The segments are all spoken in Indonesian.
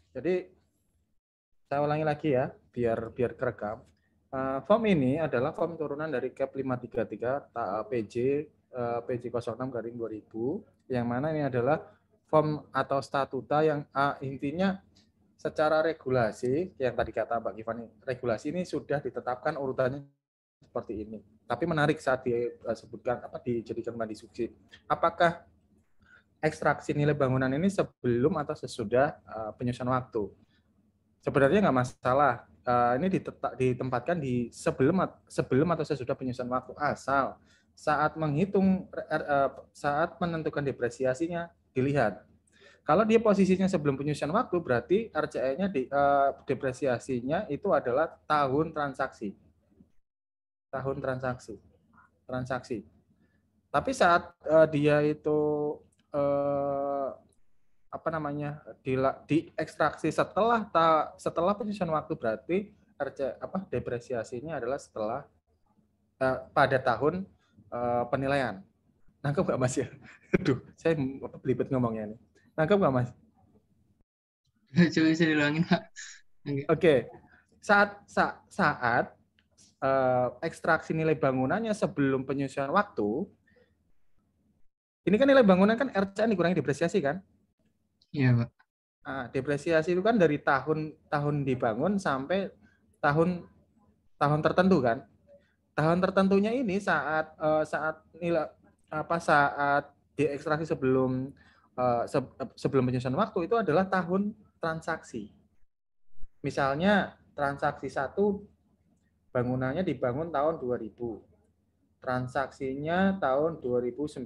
Jadi saya ulangi lagi ya, biar kerekam. Form ini adalah form turunan dari CAP 533 PJ PJ06/2000, yang mana ini adalah form atau statuta yang intinya secara regulasi, yang tadi kata Mbak Givani, regulasi ini sudah ditetapkan urutannya seperti ini. Tapi menarik saat disebutkan dijadikan disubsidi. Apakah ekstraksi nilai bangunan ini sebelum atau sesudah penyusunan waktu? Sebenarnya nggak masalah. Ini ditempatkan di sebelum atau sesudah penyusunan waktu, asal saat saat menentukan depresiasinya dilihat. Kalau dia posisinya sebelum penyusunan waktu, berarti RCE-nya depresiasinya itu adalah tahun transaksi. Tahun transaksi. Tapi saat dia itu diekstraksi setelah penyusunan waktu, berarti depresiasinya adalah setelah pada tahun penilaian. Nangkep nggak Mas ya? Aduh, saya belibet ngomongnya nih. Nangkep nggak Mas? Coba bisa dilangin, Pak. Oke. Saat ekstraksi nilai bangunannya sebelum penyusunan waktu, ini kan nilai bangunan kan RCN dikurangi depresiasi kan? Iya, Pak. Depresiasi itu kan dari tahun dibangun sampai tahun tahun tertentu kan. Tahun tertentunya ini saat nilai saat diekstraksi sebelum penyusunan waktu itu adalah tahun transaksi. Misalnya transaksi 1 bangunannya dibangun tahun 2000. Transaksinya tahun 2019.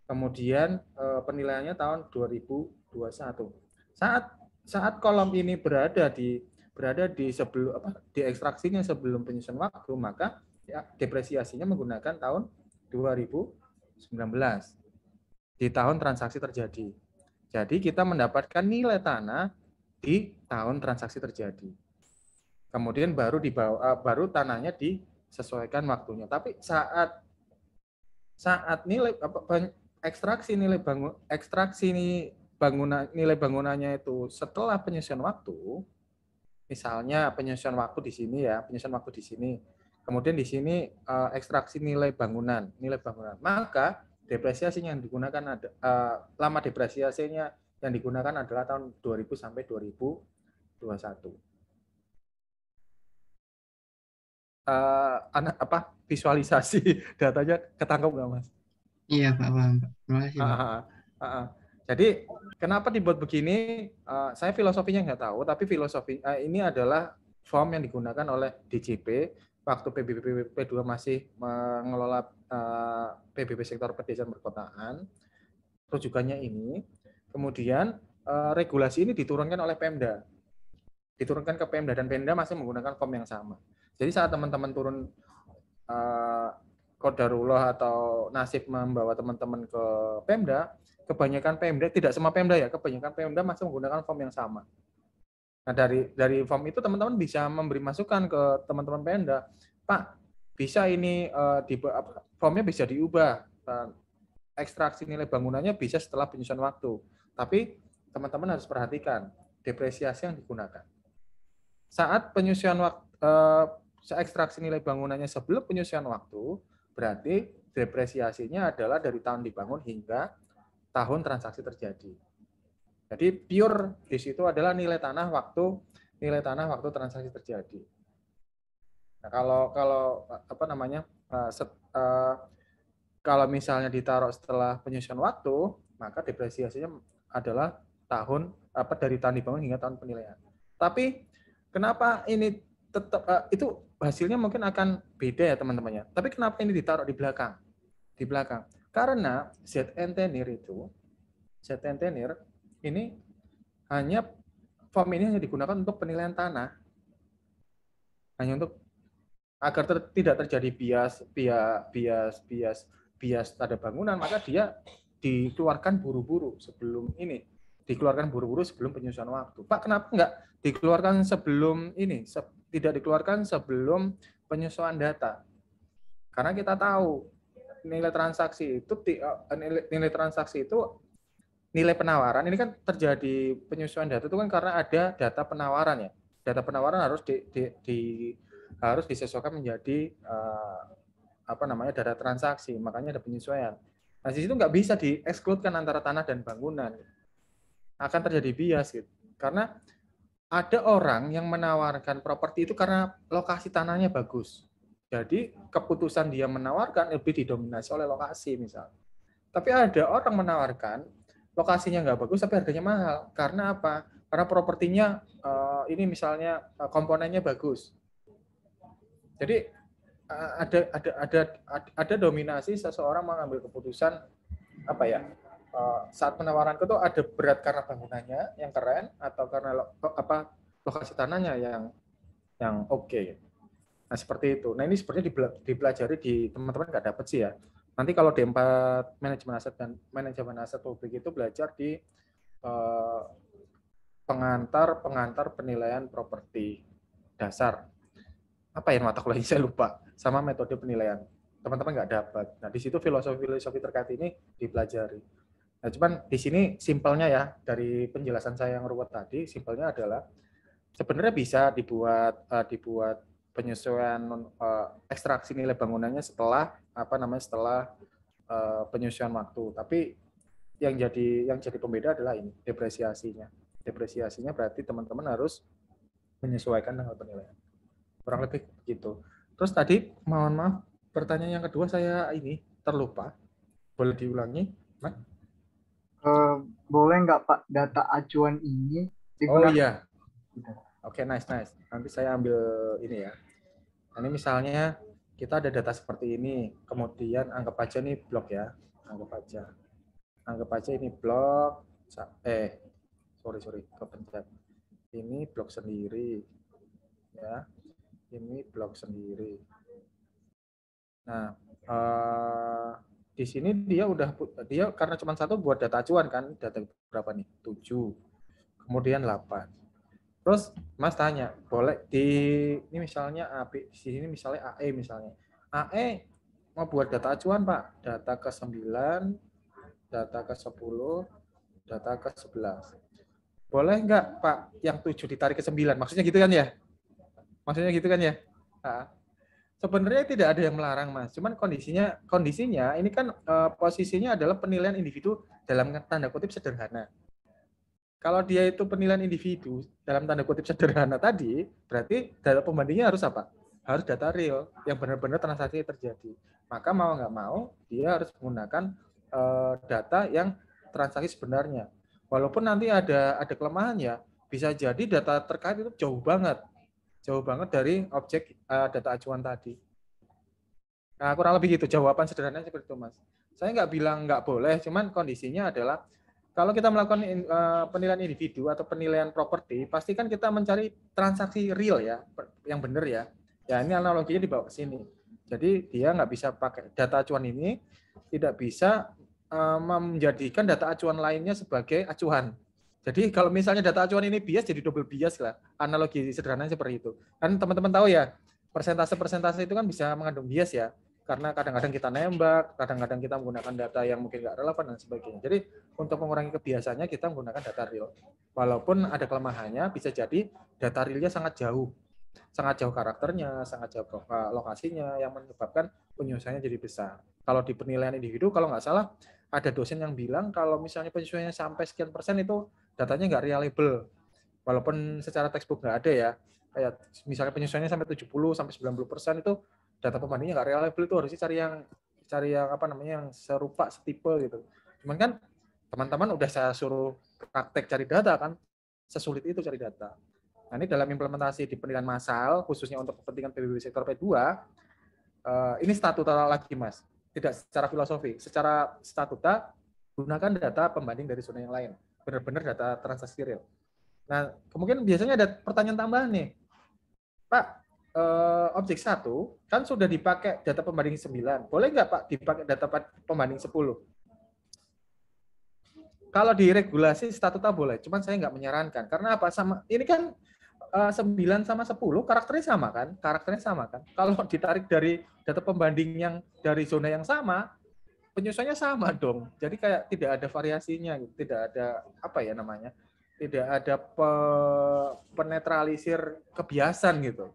Kemudian penilaiannya tahun 2021. Saat kolom ini berada di ekstraksinya sebelum penyusunan waktu, maka ya, depresiasinya menggunakan tahun 2019 di tahun transaksi terjadi. Jadi kita mendapatkan nilai tanah di tahun transaksi terjadi. Kemudian baru tanahnya disesuaikan waktunya. Tapi saat ekstraksi nilai bangunannya itu setelah penyusunan waktu, misalnya penyusunan waktu di sini ya, kemudian di sini ekstraksi nilai bangunan, maka depresiasinya yang digunakan lama depresiasinya yang digunakan adalah tahun 2000 sampai 2021. Visualisasi datanya ketangkep nggak Mas? Iya, Pak, paham, Pak. Terima kasih, Pak. Jadi kenapa dibuat begini? Saya filosofinya nggak tahu, tapi ini adalah form yang digunakan oleh DJP waktu PBB 2 masih mengelola PBB sektor pedesaan perkotaan. Rujukannya ini. Kemudian regulasi ini diturunkan oleh Pemda. Diturunkan ke Pemda dan Pemda masih menggunakan form yang sama. Jadi saat teman-teman turun qadarullah atau nasib membawa teman-teman ke Pemda, kebanyakan Pemda, tidak semua Pemda ya, kebanyakan Pemda masih menggunakan form yang sama. Nah, dari form itu teman-teman bisa memberi masukan ke teman-teman Pemda, Pak, bisa ini formnya bisa diubah, ekstraksi nilai bangunannya bisa setelah penyusunan waktu. Tapi teman-teman harus perhatikan depresiasi yang digunakan. Saat penyusunan waktu, ekstraksi nilai bangunannya sebelum penyusunan waktu, berarti depresiasinya adalah dari tahun dibangun hingga tahun transaksi terjadi. Jadi pure di situ adalah nilai tanah waktu transaksi terjadi. Nah, kalau misalnya ditaruh setelah penyusunan waktu, maka depresiasinya adalah dari tahun dibangun hingga tahun penilaian. Tapi kenapa ini tetap itu hasilnya mungkin akan beda ya teman-temannya. Tapi kenapa ini ditaruh di belakang? Di belakang. Karena ZN-Tenir ini hanya form ini hanya digunakan untuk penilaian tanah. Hanya untuk agar tidak terjadi bias pada bangunan, maka dia dikeluarkan buru-buru sebelum penyusunan waktu. Pak, kenapa enggak dikeluarkan sebelum ini? Tidak dikeluarkan sebelum penyusuan data. Karena kita tahu nilai transaksi itu nilai penawaran ini kan terjadi penyesuaian data itu kan karena ada data penawaran ya. Data penawaran harus harus disesuaikan menjadi data transaksi, makanya ada penyesuaian. Nah, di situ nggak bisa diekskludkan antara tanah dan bangunan. Akan terjadi bias gitu. Karena ada orang yang menawarkan properti itu karena lokasi tanahnya bagus. Jadi keputusan dia menawarkan lebih didominasi oleh lokasi misalnya. Tapi ada orang menawarkan lokasinya nggak bagus tapi harganya mahal. Karena apa? Karena propertinya ini misalnya komponennya bagus. Jadi ada dominasi seseorang mengambil keputusan saat penawaran itu ada berat karena bangunannya yang keren atau karena lokasi tanahnya yang oke. Nah, seperti itu. Nah, ini sebenarnya dipelajari di teman-teman nggak dapat sih ya. Nanti kalau D4 manajemen aset dan manajemen aset publik itu belajar di pengantar penilaian properti dasar. Apa ya mata kuliahnya saya lupa. Sama metode penilaian. Teman-teman nggak dapat. Nah, di situ filosofi terkait ini dipelajari. Nah, cuman di sini simpelnya ya, dari penjelasan saya yang ruwet tadi, simpelnya adalah sebenarnya bisa dibuat penyesuaian ekstraksi nilai bangunannya setelah penyesuaian waktu. Tapi yang jadi pembeda adalah ini depresiasinya. Depresiasinya berarti teman-teman harus menyesuaikan dengan penilaian. Kurang lebih begitu. Terus tadi mohon maaf, pertanyaan yang kedua saya ini terlupa. Boleh diulangi, Mas? Boleh nggak Pak, data acuan ini digunakan? Oh iya. Oke, nice. Nanti saya ambil ini ya. Ini misalnya kita ada data seperti ini, kemudian anggap aja nih blok ya. Anggap aja ini blok, sorry, kepencet. Ini blok sendiri, ya. Ini blok sendiri. Nah, di sini dia karena cuma satu buat data acuan kan, data berapa nih? 7. Kemudian 8. Terus Mas tanya, boleh ini misalnya di sini misalnya AE misalnya. AE mau buat data acuan, Pak. Data ke-9, data ke-10, data ke-11. Boleh nggak, Pak, yang 7 ditarik ke 9? Maksudnya gitu kan ya? Nah, sebenarnya tidak ada yang melarang, Mas. Cuman kondisinya ini kan posisinya adalah penilaian individu dalam tanda kutip sederhana. Kalau dia itu penilaian individu dalam tanda kutip sederhana tadi, berarti data pembandingnya harus apa? Harus data real yang benar-benar transaksi terjadi. Maka mau nggak mau dia harus menggunakan data yang transaksi sebenarnya. Walaupun nanti ada kelemahan ya, bisa jadi data terkait itu jauh banget dari objek data acuan tadi. Nah, kurang lebih gitu, jawaban sederhananya seperti itu, Mas. Saya nggak bilang nggak boleh, cuman kondisinya adalah kalau kita melakukan penilaian individu atau penilaian properti, pasti kan kita mencari transaksi real ya, yang benar ya. Ya, ini analoginya dibawa ke sini. Jadi dia nggak bisa pakai data acuan ini, tidak bisa menjadikan data acuan lainnya sebagai acuan. Jadi kalau misalnya data acuan ini bias, jadi double bias lah. Analogi sederhananya seperti itu. Kan teman-teman tahu ya, persentase itu kan bisa mengandung bias ya. Karena kadang-kadang kita nembak, kadang-kadang kita menggunakan data yang mungkin nggak relevan dan sebagainya. Jadi untuk mengurangi kebiasaannya kita menggunakan data real. Walaupun ada kelemahannya, bisa jadi data realnya sangat jauh karakternya, sangat jauh lokasinya, yang menyebabkan penyesuaiannya jadi besar. Kalau di penilaian individu, kalau nggak salah, ada dosen yang bilang kalau misalnya penyesuaiannya sampai sekian persen itu datanya nggak reliable. Walaupun secara textbook nggak ada ya, kayak misalnya penyesuaiannya sampai 70 sampai 90% itu data pembandingnya nggak reliable, itu harusnya cari yang yang serupa, setipe gitu. Cuman kan teman-teman udah saya suruh praktek cari data kan, sesulit itu cari data. Nah, ini dalam implementasi di penilaian massal, khususnya untuk kepentingan PBB sektor P2, ini statuta lagi, Mas. Tidak secara filosofi. Secara statuta, gunakan data pembanding dari zona yang lain. Benar-benar data transaksi real. Nah, kemungkinan biasanya ada pertanyaan tambahan nih. Pak, objek 1 kan sudah dipakai data pembanding 9. Boleh nggak, Pak, dipakai data pembanding 10? Kalau di regulasi statuta boleh, cuman saya nggak menyarankan. Karena apa? Ini kan 9 sama 10 karakternya sama kan? Kalau ditarik dari data pembanding yang dari zona yang sama, penyesuaiannya sama dong. Jadi kayak tidak ada variasinya, tidak ada apa ya namanya, tidak ada penetralisir kebiasaan gitu.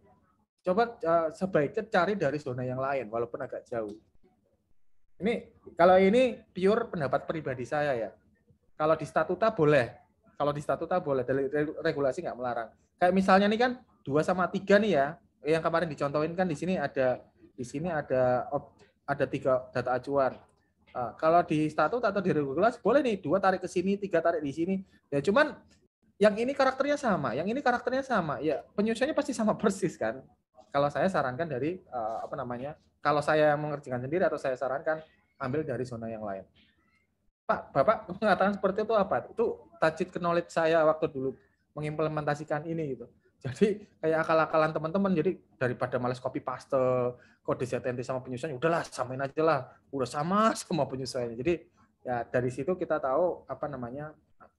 Coba sebaiknya cari dari zona yang lain, walaupun agak jauh. Ini kalau ini pure pendapat pribadi saya ya. Kalau di statuta boleh, dari regulasi nggak melarang. Kayak misalnya nih kan 2/3 nih ya, yang kemarin dicontohin kan di sini ada 3 data acuan. Kalau di statut atau di regulasi boleh nih 2 tarik ke sini, 3 tarik di sini. Ya cuman yang ini karakternya sama, yang ini karakternya sama. Ya penyusunannya pasti sama persis kan. Kalau saya sarankan dari kalau saya mengerjakan sendiri atau saya sarankan ambil dari zona yang lain. Pak, Bapak mengatakan seperti itu apa? Itu tajid knowledge saya waktu dulu mengimplementasikan ini gitu. Jadi kayak akal-akalan teman-teman, jadi daripada males copy paste kode ZNT sama penyesuaian, udahlah samain aja lah, udah sama semua penyesuaiannya. Jadi ya dari situ kita tahu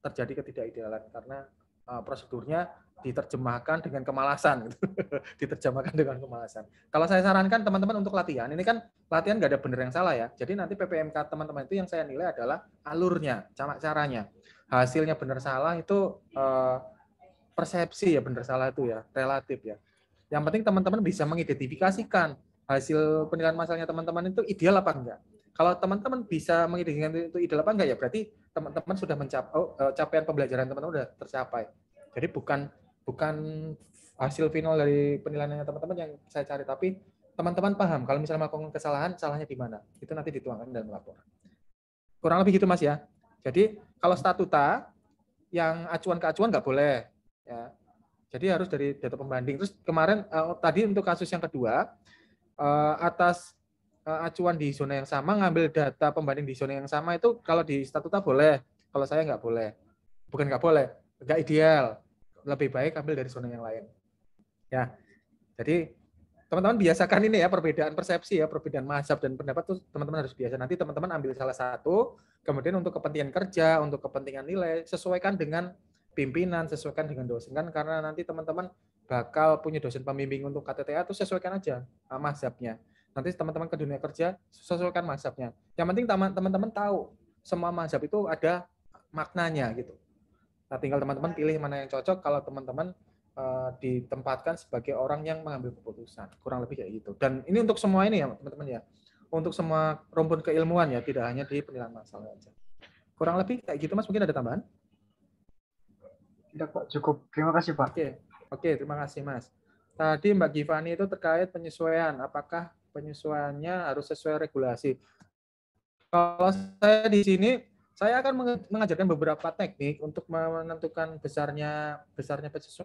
terjadi ketidakidealan karena prosedurnya diterjemahkan dengan kemalasan, gitu. Diterjemahkan dengan kemalasan. Kalau saya sarankan teman-teman untuk latihan, ini kan latihan nggak ada benar yang salah ya. Jadi nanti PPMK teman-teman itu yang saya nilai adalah alurnya, caranya. Hasilnya benar salah itu persepsi ya, benar salah itu ya, relatif ya. Yang penting teman-teman bisa mengidentifikasikan hasil penilaian masalahnya teman-teman itu ideal apa enggak. Kalau teman-teman bisa mengidentifikasikan itu ideal apa enggak ya berarti teman-teman sudah mencapai capaian pembelajaran teman-teman sudah tercapai. Jadi bukan hasil final dari penilaiannya teman-teman yang saya cari, tapi teman-teman paham kalau misalnya melakukan kesalahan, salahnya di mana. Itu nanti dituangkan dalam laporan. Kurang lebih gitu Mas ya. Jadi kalau statuta yang acuan ke acuan nggak boleh ya. Jadi harus dari data pembanding. Terus kemarin tadi untuk kasus yang kedua atas acuan di zona yang sama ngambil data pembanding di zona yang sama itu kalau di statuta boleh, kalau saya nggak boleh. Bukan nggak boleh, nggak ideal. Lebih baik ambil dari zona yang lain. Ya, jadi teman-teman biasakan ini ya perbedaan persepsi ya, perbedaan mazhab dan pendapat tuh teman-teman harus biasa. Nanti teman-teman ambil salah satu, kemudian untuk kepentingan kerja, untuk kepentingan nilai, sesuaikan dengan pimpinan, sesuaikan dengan dosen kan karena nanti teman-teman bakal punya dosen pembimbing untuk KTTA itu sesuaikan aja mazhabnya. Nanti teman-teman ke dunia kerja sesuaikan mazhabnya. Yang penting teman-teman tahu semua mazhab itu ada maknanya gitu. Nah, tinggal teman-teman pilih mana yang cocok kalau teman-teman ditempatkan sebagai orang yang mengambil keputusan. Kurang lebih kayak gitu. Dan ini untuk semua ini ya, teman-teman ya. Untuk semua rumpun keilmuan ya, tidak hanya di penilaian masalah aja. Kurang lebih kayak gitu, Mas. Mungkin ada tambahan? Tidak, Pak. Cukup. Terima kasih, Pak. Oke, terima kasih, Mas. Tadi Mbak Givani itu terkait penyesuaian. Apakah penyesuaiannya harus sesuai regulasi? Kalau saya di sini saya akan mengajarkan beberapa teknik untuk menentukan besarnya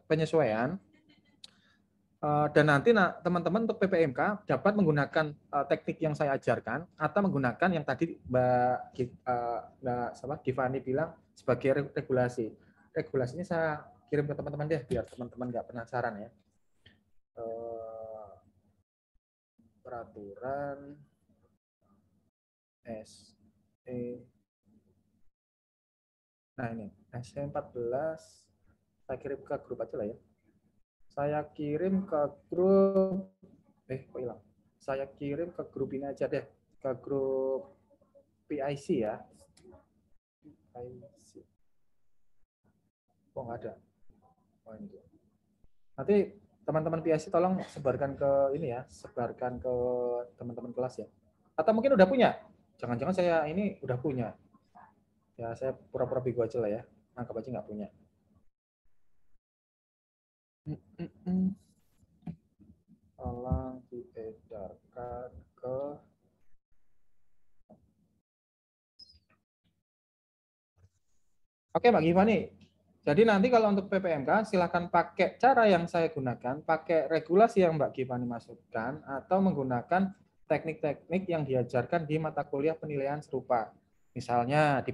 penyesuaian. Dan nanti teman-teman untuk PPMK dapat menggunakan teknik yang saya ajarkan atau menggunakan yang tadi Mbak Givani bilang sebagai regulasi. Regulasinya saya kirim ke teman-teman deh biar teman-teman nggak penasaran ya. Peraturan SE. Nah ini SE 14 saya kirim ke grup aja lah ya. Saya kirim ke grup kok hilang. Saya kirim ke grup ini aja deh, ke grup PIC ya. PIC. Oh nggak ada. Oh ini. Nanti teman-teman PIC tolong sebarkan ke ini ya, sebarkan ke teman-teman kelas ya. Atau mungkin udah punya? Jangan-jangan saya ini udah punya. Ya saya pura-pura bego aja lah ya. Anggap aja nggak punya. Tolong diedarkan ke Oke Mbak Givani. Jadi nanti kalau untuk PPMK silahkan pakai cara yang saya gunakan, pakai regulasi yang Mbak Givani masukkan, atau menggunakan teknik-teknik yang diajarkan di mata kuliah penilaian serupa. Misalnya di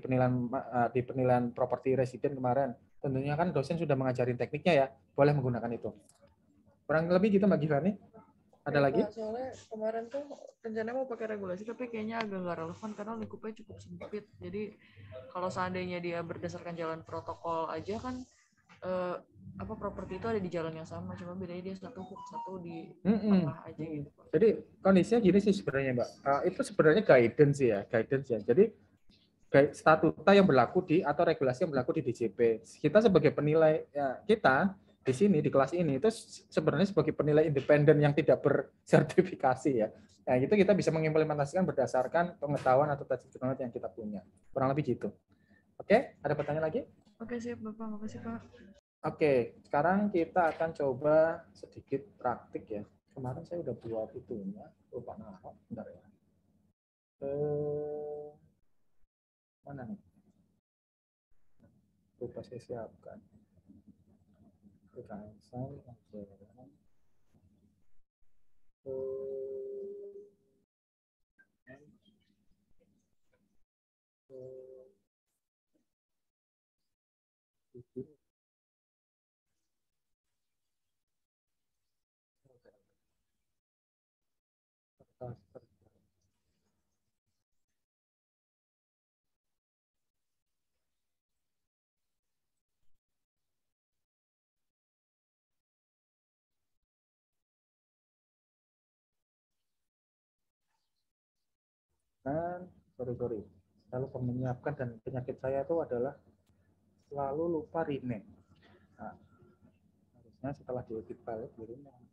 penilaian properti residen kemarin, tentunya kan dosen sudah mengajarin tekniknya ya, boleh menggunakan itu. Kurang lebih gitu Mbak Givani. Ada ya, lagi? Pak, soalnya kemarin tuh rencananya mau pakai regulasi tapi kayaknya agak nggak relevan karena lingkupnya cukup sempit. Jadi kalau seandainya dia berdasarkan jalan protokol aja kan apa properti itu ada di jalan yang sama, cuma bedanya dia satu hook, satu di Mm-mm. tengah aja gitu, Pak. Jadi kondisinya gini sih sebenarnya Mbak. Itu sebenarnya guidance ya, guidance ya. Jadi statuta yang berlaku di atau regulasi yang berlaku di DJP. Kita sebagai penilai ya, kita di sini di kelas ini itu sebenarnya sebagai penilai independen yang tidak bersertifikasi ya. Nah, itu kita bisa mengimplementasikan berdasarkan pengetahuan atau knowledge yang kita punya. Kurang lebih gitu. Oke, ada pertanyaan lagi? Oke, siap Bapak, makasih Pak. Oke, sekarang kita akan coba sedikit praktik ya. Kemarin saya udah buat itunya, lupa naruh, bentar ya. Mana nih? Lupa saya siapkan. Kekaisan, ajaran. Dan sorry, saya lupa menyiapkan dan penyakit saya itu adalah selalu lupa rename. Nah, harusnya setelah diedit file di rename.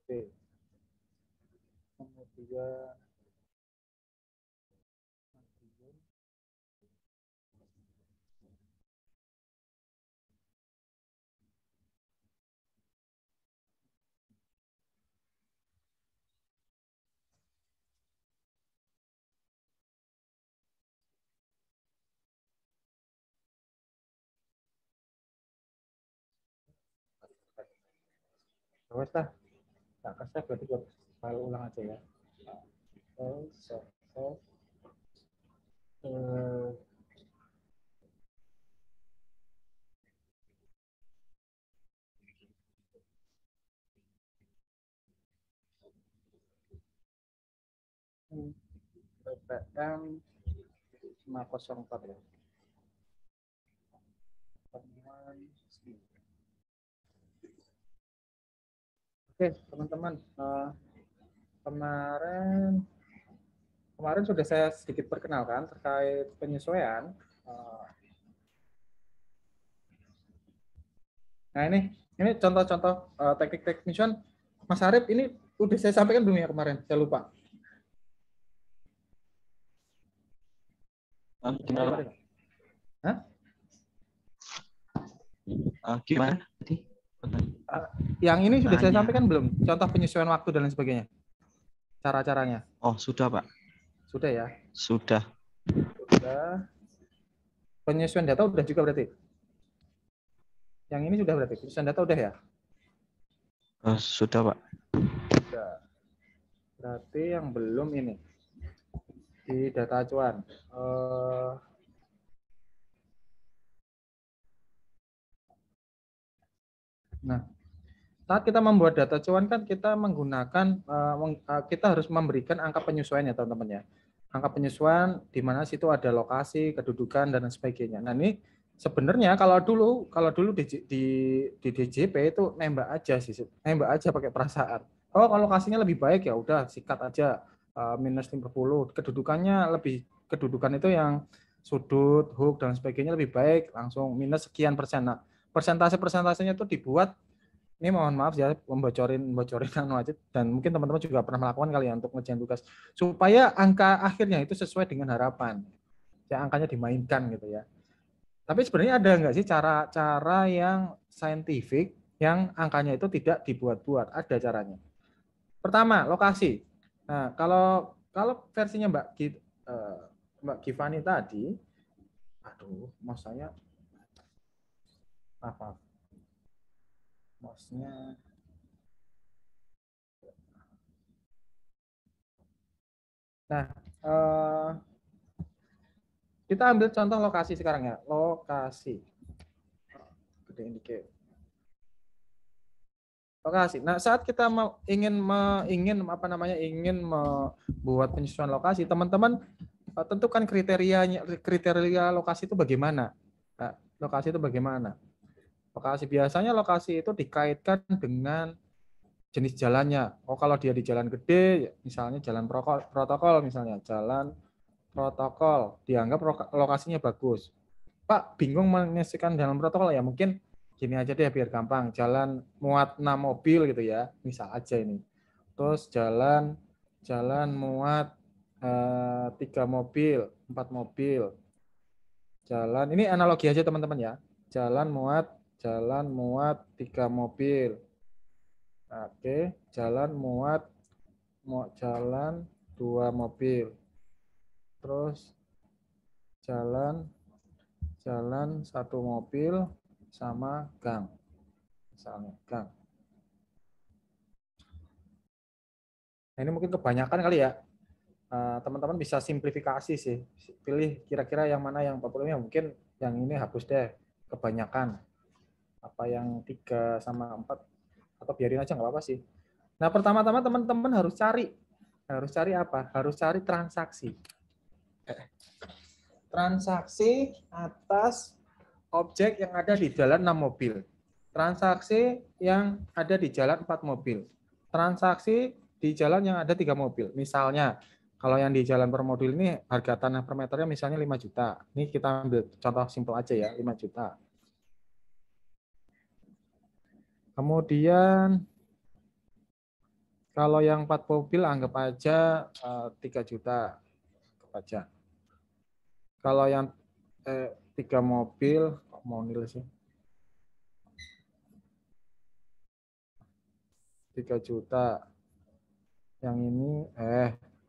Oke. Kemudian wes lah, nggak kesek berarti buat file ulang aja ya. PPM 504 ya. Oke, teman-teman, kemarin sudah saya sedikit perkenalkan terkait penyesuaian. Nah ini contoh-contoh teknik-teknik penyesuaian. Mas Arif ini udah saya sampaikan belum ya kemarin? Saya lupa. Gimana? Hah? Gimana? Yang ini sudah saya sampaikan belum? Contoh penyesuaian waktu dan lain sebagainya. Cara-caranya. Oh, sudah, Pak. Sudah ya? Sudah. Sudah. Penyesuaian data udah juga berarti? Yang ini sudah berarti? Penyesuaian data udah ya? Sudah, Pak. Sudah. Berarti yang belum ini. Di data acuan. Nah, saat kita membuat data acuan kan kita menggunakan, kita harus memberikan angka penyesuaian ya teman-teman ya. Angka penyesuaian di mana situ ada lokasi, kedudukan dan sebagainya. Nah ini sebenarnya kalau dulu di DJP itu nembak aja sih, nembak aja pakai perasaan. Oh kalau lokasinya lebih baik ya udah sikat aja minus 50. Kedudukan itu yang sudut, hook dan sebagainya lebih baik langsung minus sekian persen. Nah persentasenya itu dibuat. Ini mohon maaf ya membocorin anu aja dan mungkin teman-teman juga pernah melakukan kali ya untuk ngerjain tugas supaya angka akhirnya itu sesuai dengan harapan. Ya angkanya dimainkan gitu ya. Tapi sebenarnya ada nggak sih cara-cara yang saintifik yang angkanya itu tidak dibuat-buat? Ada caranya. Pertama, lokasi. Nah, kalau versinya Mbak Givani tadi, aduh, mouse saya apa? Mouse-nya Nah, kita ambil contoh lokasi sekarang ya. Lokasi. Gedein dikit. Lokasi. Nah, saat kita ingin apa namanya ingin membuat penyesuaian lokasi, teman-teman tentukan kriteria lokasi itu bagaimana. Nah, lokasi itu bagaimana? Lokasi biasanya lokasi itu dikaitkan dengan jenis jalannya. Oh, kalau dia di jalan gede, misalnya jalan protokol misalnya, jalan protokol dianggap lokasinya bagus. Pak, bingung mengisikan jalan protokol ya, mungkin gini aja deh biar gampang. Jalan muat 6 mobil gitu ya, misal aja ini. Terus jalan muat 3 mobil, 4 mobil. Jalan ini analogi aja teman-teman ya. Jalan muat 3 mobil. Oke, jalan muat jalan 2 mobil. Terus jalan 1 mobil sama gang. Misalnya gang. Nah, ini mungkin kebanyakan kali ya. Teman-teman bisa simplifikasi sih. Pilih kira-kira yang mana yang populernya, mungkin yang ini hapus deh. Kebanyakan. Apa yang 3 sama 4 atau biarin aja nggak apa-apa sih. Nah, pertama-tama teman-teman harus cari apa? Harus cari transaksi. Transaksi atas objek yang ada di jalan 6 mobil. Transaksi yang ada di jalan 4 mobil. Transaksi di jalan yang ada 3 mobil. Misalnya, kalau yang di jalan per mobil ini harga tanah per meternya misalnya 5 juta. Ini kita ambil contoh simpel aja ya, 5 juta. Kemudian kalau yang 4 mobil anggap aja 3 juta aja. Kalau yang 3 mobil, kok mau nilai sih? 3 juta. Yang ini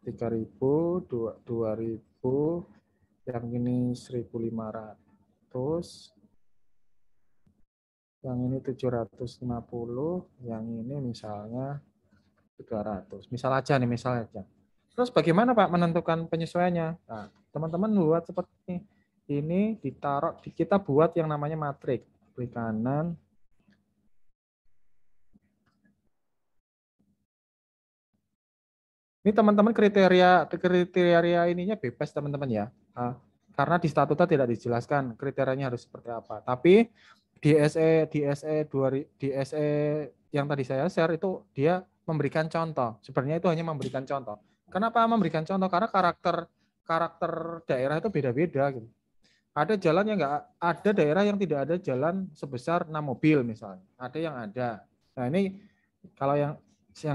3.000, 2.000, yang ini 1.500. Yang ini 750, yang ini misalnya 300. Misal aja nih, misal aja. Terus bagaimana Pak menentukan penyesuaiannya? Nah, teman-teman buat seperti ini, ditaruh, kita buat yang namanya matrik. Klik kanan. Ini teman-teman kriteria ininya bebas teman-teman ya. Karena di statuta tidak dijelaskan kriterianya harus seperti apa. Tapi di SE yang tadi saya share itu dia memberikan contoh. Sebenarnya itu hanya memberikan contoh. Kenapa memberikan contoh? Karena karakter daerah itu beda-beda gitu. Ada jalan yang enggak ada, daerah yang tidak ada jalan sebesar 6 mobil misalnya. Ada yang ada. Nah, ini kalau yang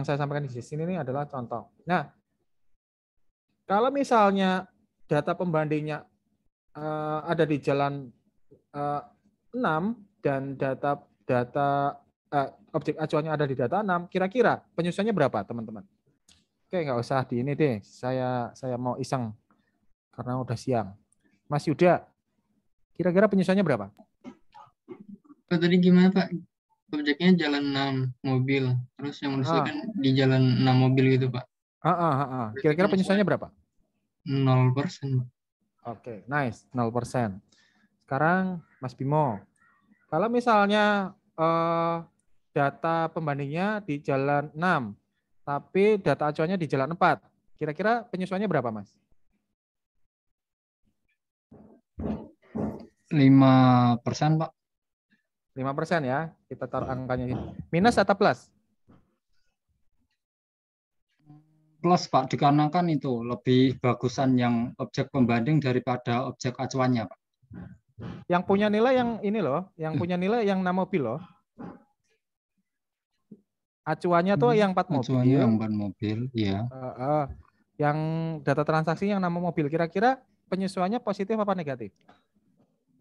saya sampaikan di sini ini adalah contoh. Nah, kalau misalnya data pembandingnya ada di jalan 6 dan objek acuannya ada di data 6, kira-kira penyesuaiannya berapa, teman-teman? Oke, nggak usah di ini deh. Saya mau iseng karena udah siang. Mas Yuda, kira-kira penyesuaiannya berapa? Pak, tadi gimana Pak? Objeknya jalan 6 mobil, terus yang menyesuaikan di jalan 6 mobil gitu Pak. Kira-kira penyesuaiannya berapa? 0%. Oke, nice, 0%. Sekarang Mas Bimo, kalau misalnya data pembandingnya di jalan 6, tapi data acuannya di jalan 4, kira-kira penyesuaiannya berapa, Mas? 5% Pak. 5% ya, kita taruh angkanya. Minus atau plus? Plus Pak, dikarenakan itu lebih bagusan yang objek pembanding daripada objek acuannya Pak. Yang punya nilai yang ini loh, yang punya nilai yang 6 mobil loh. Acuannya tuh yang 4 mobil. Acuannya yang 4 mobil, ya. Yang data transaksi yang 6 mobil, kira-kira penyesuaiannya positif apa negatif?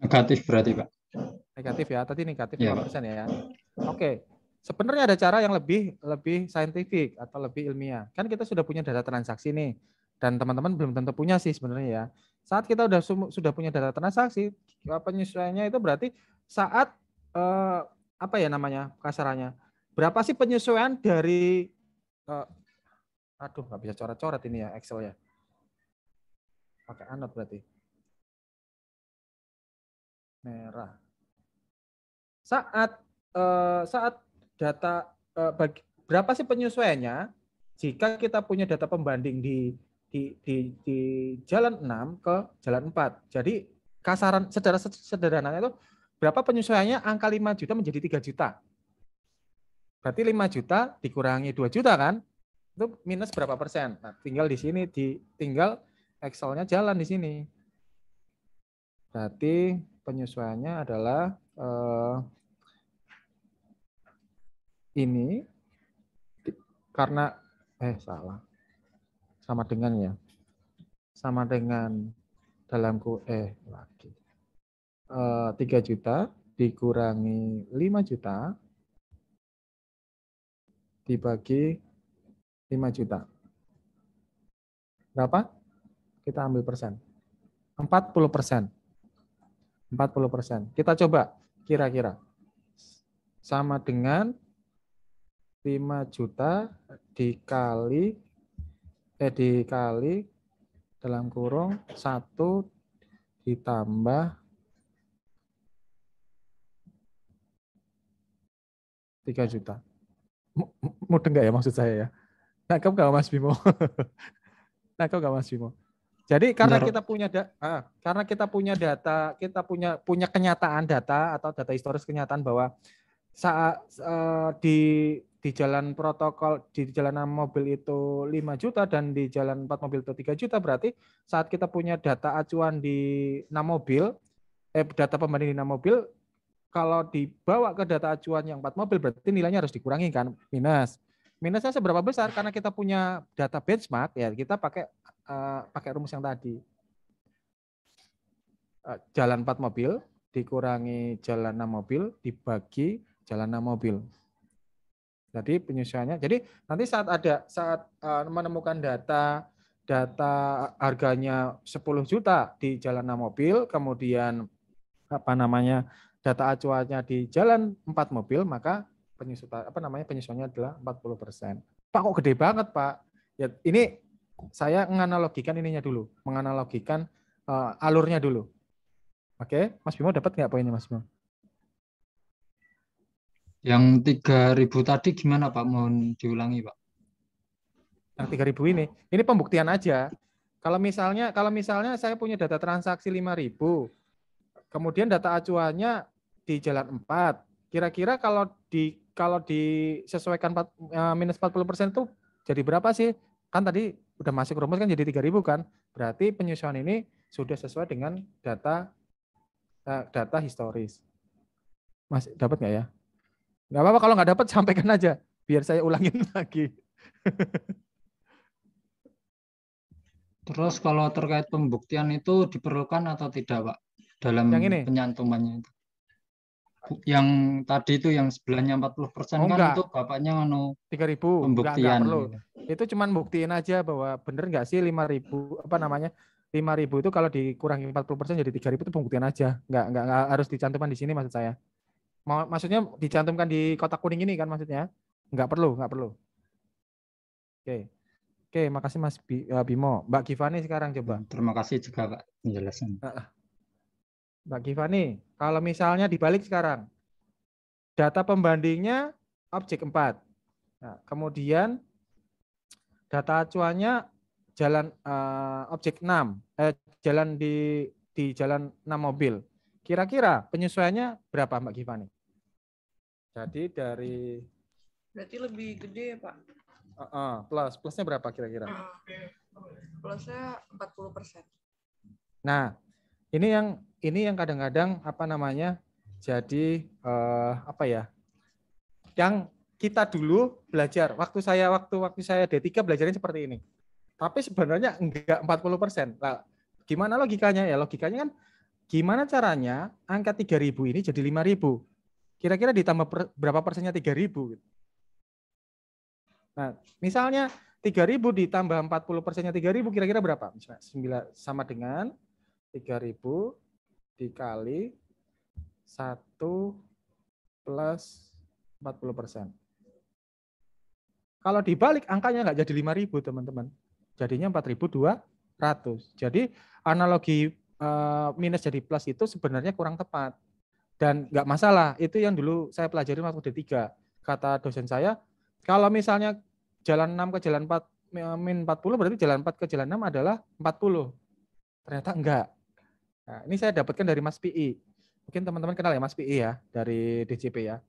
Negatif berarti Pak. Negatif ya, tadi negatif Ya, 5% ya. Oke. Sebenarnya ada cara yang lebih saintifik atau lebih ilmiah. Kan kita sudah punya data transaksi nih, dan teman-teman belum tentu punya sih sebenarnya ya. Saat kita sudah punya data transaksi, penyesuaiannya itu berarti saat apa ya namanya kasarannya? Berapa sih penyesuaian dari aduh nggak bisa coret-coret ini ya Excel ya. Pakai anot berarti. Merah. Saat data berapa sih penyesuaiannya jika kita punya data pembanding di jalan 6 ke jalan 4. Jadi kasaran sederhananya itu berapa penyesuaiannya angka 5 juta menjadi 3 juta. Berarti 5 juta dikurangi 2 juta kan? Itu minus berapa persen? Nah, tinggal di sini tinggal Excel-nya jalan di sini. Berarti penyesuaiannya adalah ini karena salah. Sama dengan ya. Sama dengan dalamku lagi. 3 juta dikurangi 5 juta dibagi 5 juta. Berapa? Kita ambil persen. 40%. 40%. Kita coba kira-kira. Sama dengan 5 juta dikali dalam kurung 1 ditambah 3 juta. Mudah enggak ya maksud saya ya? Nangkep enggak Mas Bimo? Nangkep enggak Mas Bimo? Jadi karena kita punya data, kita punya kenyataan data atau data historis kenyataan bahwa saat di jalan protokol di jalan 6 mobil itu 5 juta dan di jalan 4 mobil itu 3 juta, berarti saat kita punya data acuan di 6 mobil, data pembanding di 6 mobil, kalau dibawa ke data acuan yang 4 mobil berarti nilainya harus dikurangi kan, minus. Minusnya seberapa besar? Karena kita punya data benchmark ya kita pakai rumus yang tadi. Jalan 4 mobil dikurangi jalan 6 mobil dibagi jalan 6 mobil. Jadi penyesuaiannya. Jadi nanti saat menemukan data harganya 10 juta di jalan 6 mobil, kemudian data acuannya di jalan 4 mobil, maka penyesuaiannya adalah 40%. Pak kok gede banget, Pak? Ya ini saya menganalogikan ininya dulu, menganalogikan alurnya dulu. Oke, Mas Bimo dapat nggak poinnya Mas Bimo? Yang 3.000 tadi gimana Pak? Mohon diulangi Pak. Yang 3.000 ini pembuktian aja. Kalau misalnya saya punya data transaksi 5.000, kemudian data acuannya di jalan 4, kira-kira kalau disesuaikan minus 40% itu jadi berapa sih? Kan tadi udah masuk rumus kan jadi 3.000 kan? Berarti penyesuaian ini sudah sesuai dengan data historis. Mas dapat nggak ya? Nggak apa-apa kalau nggak dapat sampaikan aja, biar saya ulangin lagi. Terus kalau terkait pembuktian itu diperlukan atau tidak Pak? Dalam penyantumannya itu. Yang tadi itu yang sebelahnya 40% kan enggak. Itu Bapaknya 3.000 pembuktian. Enggak perlu. Itu cuman buktiin aja bahwa bener nggak sih 5.000 5.000 itu kalau dikurangi 40% jadi 3.000 itu pembuktian aja. Enggak harus dicantumkan di sini maksud saya. Maksudnya dicantumkan di kotak kuning ini kan maksudnya? Enggak perlu. Oke, makasih Mas Bimo. Mbak Givani sekarang coba. Terima kasih juga Pak penjelasan. Mbak Givani, kalau misalnya dibalik sekarang, data pembandingnya objek 4. Nah, kemudian data acuannya jalan objek 6, jalan di jalan 6 mobil. Kira-kira penyesuaiannya berapa Mbak Givani? Jadi berarti lebih gede ya Pak? Plusnya berapa kira-kira? Plusnya 40%. Nah, ini yang kadang-kadang jadi yang kita dulu belajar waktu saya D3 belajarnya seperti ini. Tapi sebenarnya enggak 40%. Nah, gimana logikanya ya? Logikanya kan gimana caranya angka 3.000 ini jadi 5.000? Kira-kira ditambah berapa persennya 3.000? Nah, misalnya 3.000 ditambah 40%-nya 3.000 kira-kira berapa? Misalnya sama dengan 3.000 dikali 1 plus 40%. Kalau dibalik angkanya nggak jadi 5.000 teman-teman. Jadinya 4.200. Jadi analogi minus jadi plus itu sebenarnya kurang tepat. Dan nggak masalah, itu yang dulu saya pelajari waktu D3. kata dosen saya, kalau misalnya jalan 6 ke jalan 4 min 40 berarti jalan 4 ke jalan 6 adalah 40. Ternyata enggak. Nah, ini saya dapatkan dari Mas PI. Mungkin teman-teman kenal ya Mas PI ya, dari DJP ya.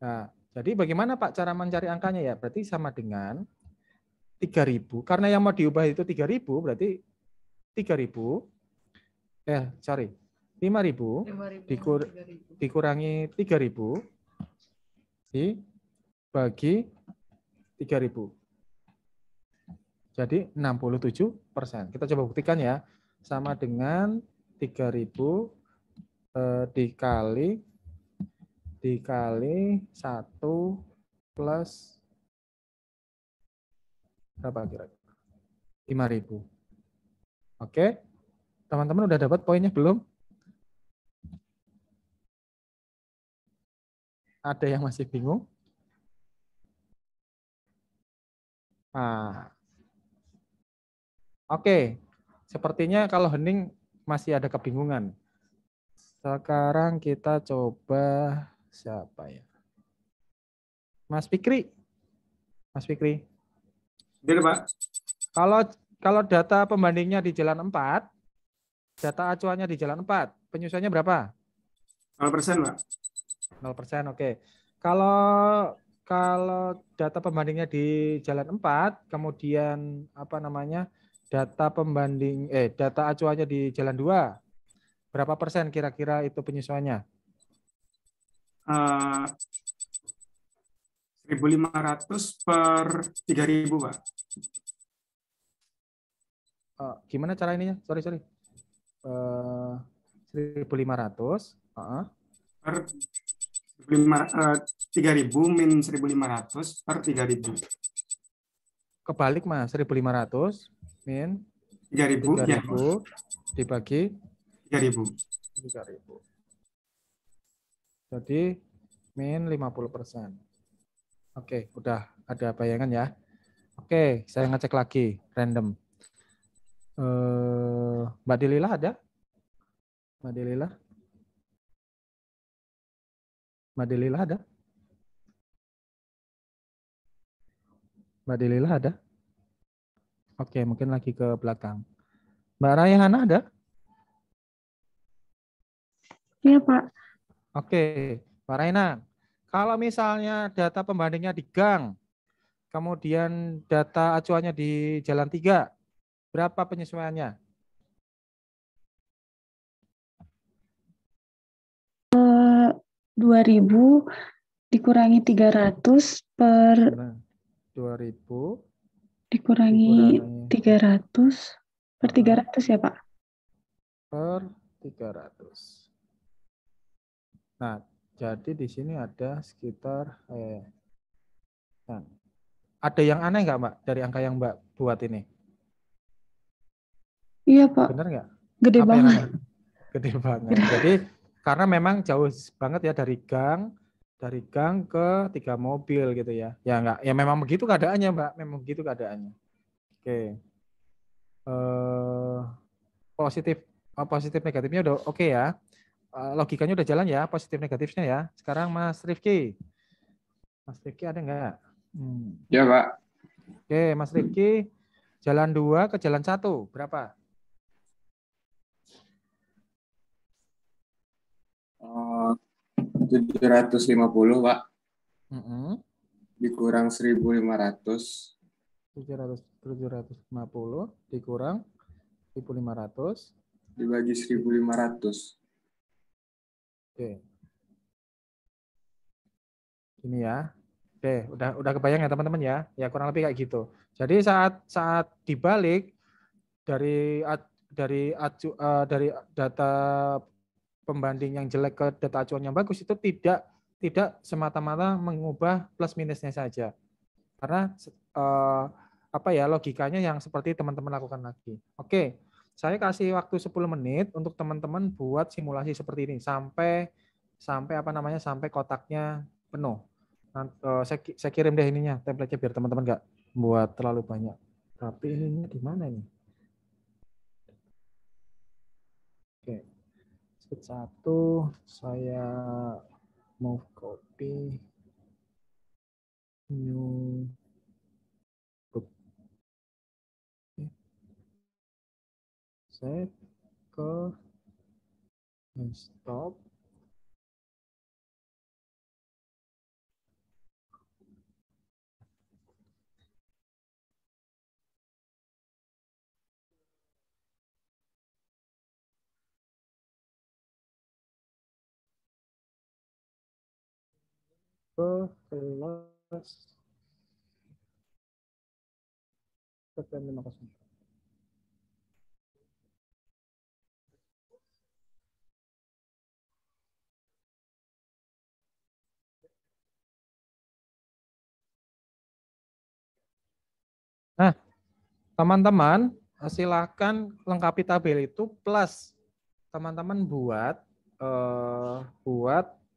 Nah, jadi bagaimana Pak cara mencari angkanya ya? Berarti sama dengan 3.000. Karena yang mau diubah itu 3.000, berarti 5.000 dikurangi 3.000 dibagi 3.000. Jadi 67%. Kita coba buktikan ya. Sama dengan 3.000 dikali 1 plus berapa kira-kira? 5.000. Oke. Teman-teman udah dapat poinnya belum? Ada yang masih bingung? Nah. Oke. Sepertinya kalau hening masih ada kebingungan. Sekarang kita coba siapa ya? Mas Fikri. Mas Fikri. Betul, Pak. Kalau data pembandingnya di jalan 4, data acuannya di jalan 4, penyesuaiannya berapa? 0%, Pak. 0%, oke. Kalau data pembandingnya di jalan 4, kemudian apa namanya? Data acuannya di jalan 2, berapa persen kira-kira itu penyesuaiannya? 1.500 per 3.000, Pak. Gimana cara ininya? Sorry. 1.500 per 3.000 min 1.500 per 3.000. Kebalik Mas, 1.500 min 3.000 ya. dibagi 3.000. Jadi min 50%. Oke, udah ada bayangan ya. Oke, saya ngecek lagi random. Mbak Delila ada? Mbak Delila ada? Mbak Delila ada? Oke, mungkin lagi ke belakang. Mbak Rayhana ada? Iya, Pak. Oke, Mbak Rayhana. Kalau misalnya data pembandingnya di gang, kemudian data acuannya di jalan 3, berapa penyesuaiannya? 2.000 dikurangi 300 per 2.000 dikurangi 300 per 300 ya, Pak? Per 300. Nah, jadi di sini ada sekitar nah, ada yang aneh nggak Mbak dari angka yang Mbak buat ini? Iya, Pak. Benar nggak? Gede Apa banget. yang aneh? Gede banget. Jadi karena memang jauh banget ya dari gang ke 3 mobil gitu ya. Ya enggak, ya memang begitu keadaannya Mbak, memang begitu keadaannya. Oke. Positif negatifnya udah oke ya. Logikanya udah jalan ya, positif negatifnya ya. Sekarang Mas Rifki. Mas Rifki ada enggak? Ya, Pak. Oke, Mas Rifki, jalan 2 ke jalan 1, berapa? 750, Pak. Dikurang 1.500. 750 dikurang 1.500. Dibagi 1.500. Oke. Ini ya. Oke, udah kebayang ya teman-teman ya. Ya kurang lebih kayak gitu. Jadi saat dibalik dari data pembanding yang jelek ke data acuan yang bagus itu tidak semata-mata mengubah plus minusnya saja. Karena logikanya yang seperti teman-teman lakukan lagi. Oke. Saya kasih waktu 10 menit untuk teman-teman buat simulasi seperti ini sampai kotaknya penuh. Saya kirim deh ininya, template-nya biar teman-teman nggak buat terlalu banyak. Tapi ininya di mana nih? Oke. Step 1 saya mau copy. New group. Save ke stop. Ke kelas PTN 504. Nah, teman-teman silakan lengkapi tabel itu plus teman-teman buat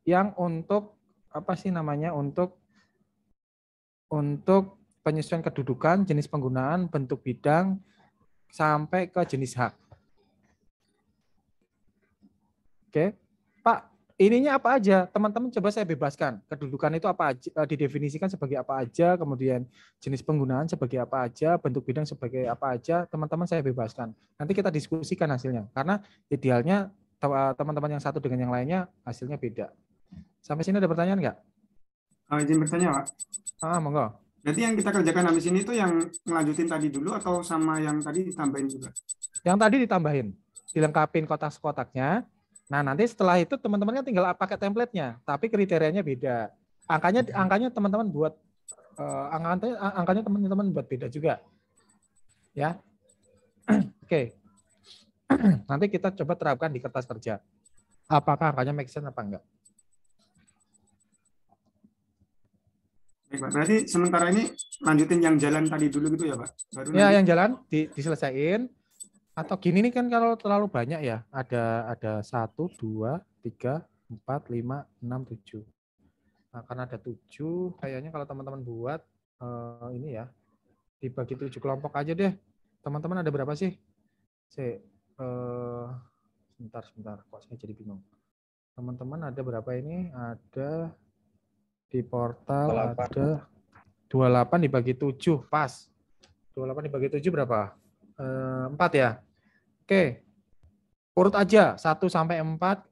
yang untuk apa sih namanya untuk penyesuaian kedudukan, jenis penggunaan, bentuk bidang sampai ke jenis hak. Oke, Pak, ininya apa aja? Teman-teman coba saya bebaskan. Kedudukan itu apa aja, didefinisikan sebagai apa aja, kemudian jenis penggunaan sebagai apa aja, bentuk bidang sebagai apa aja, teman-teman saya bebaskan. Nanti kita diskusikan hasilnya. Karena idealnya teman-teman yang satu dengan yang lainnya hasilnya beda. Sampai sini ada pertanyaan nggak? Izin bertanya, Pak. Monggo. Berarti yang kita kerjakan habis ini itu yang ngelanjutin tadi dulu atau sama yang tadi ditambahin juga? Yang tadi ditambahin, dilengkapin kotak-kotaknya. Nah, nanti setelah itu teman-teman kan tinggal pakai template-nya, tapi kriterianya beda. Angkanya teman-teman buat angkanya teman-teman buat beda juga. Ya. Oke. Nanti kita coba terapkan di kertas kerja. Apakah angkanya make sense apa enggak? Baik, Pak. Berarti sementara ini lanjutin yang jalan tadi dulu gitu ya, Pak? Baru Ya, nanti... yang jalan diselesaikan. Atau gini nih kan kalau terlalu banyak ya, ada 1, 2, 3, 4, 5, 6, 7. Nah, karena ada 7, kayaknya kalau teman-teman buat ini ya, dibagi 7 kelompok aja deh. Teman-teman ada berapa sih? Sebentar, kok saya jadi bingung. Teman-teman ada berapa ini? Ada di portal 28. Ada 28 dibagi 7, pas. 28 dibagi 7 berapa? 4 ya? Oke. Urut aja 1 sampai 4.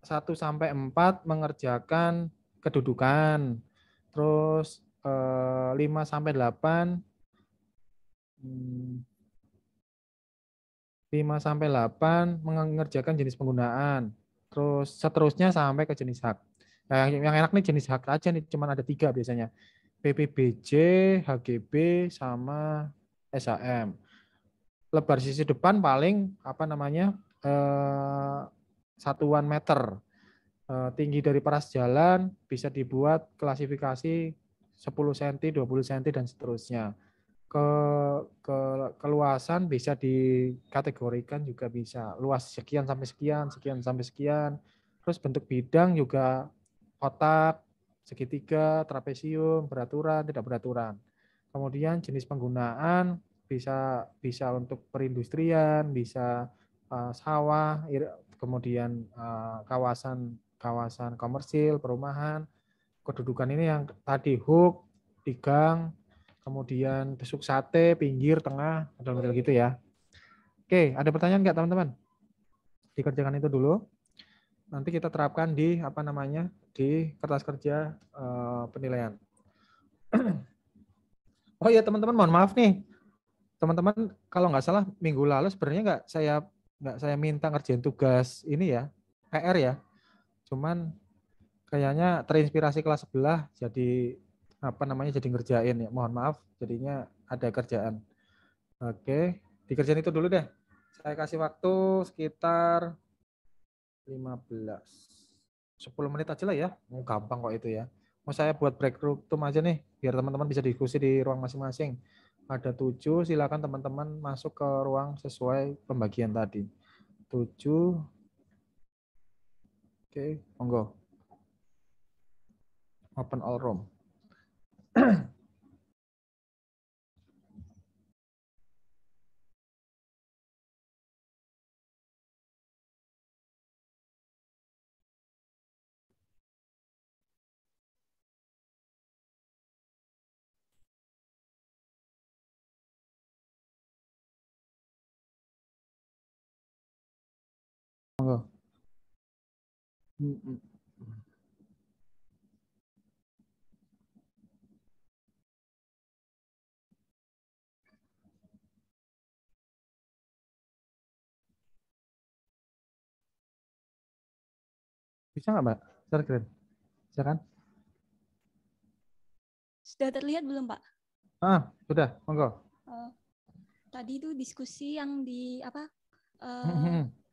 1 sampai 4 mengerjakan kedudukan. Terus 5 sampai 8 5 sampai 8 mengerjakan jenis penggunaan. Terus seterusnya sampai ke jenis hak. Nah, yang enak nih jenis hak aja nih, cuma ada 3 biasanya. PPBJ, HGB, sama SHM. Lebar sisi depan paling apa namanya satuan meter. Tinggi dari paras jalan bisa dibuat klasifikasi 10 cm, 20 cm, dan seterusnya. Keluasan bisa dikategorikan juga bisa. Luas sekian sampai sekian, sekian sampai sekian. Terus bentuk bidang juga kotak, segitiga, trapesium, beraturan, tidak beraturan. Kemudian jenis penggunaan bisa untuk perindustrian, bisa sawah, kemudian kawasan komersil, perumahan. Kedudukan ini yang tadi hook, di gang, kemudian besuk sate, pinggir, tengah, model-model gitu ya. Oke, ada pertanyaan nggak teman-teman? Dikerjakan itu dulu. Nanti kita terapkan di apa namanya di kertas kerja penilaian. Oh iya teman-teman, mohon maaf nih. Teman-teman kalau nggak salah minggu lalu sebenarnya nggak saya minta ngerjain tugas ini ya, PR ya. Cuman kayaknya terinspirasi kelas sebelah jadi apa namanya jadi ngerjain ya. Mohon maaf jadinya ada kerjaan. Oke, dikerjain itu dulu deh. Saya kasih waktu sekitar 10 menit aja lah ya. Gampang kok itu ya. Mau saya buat break room aja nih biar teman-teman bisa diskusi di ruang masing-masing. Ada 7, silakan teman-teman masuk ke ruang sesuai pembagian tadi. 7. Oke, monggo. Open all room. Bisa nggak, Mbak? Share. Silakan. Sudah terlihat belum, Pak? Sudah, monggo. Tadi itu diskusi yang di apa?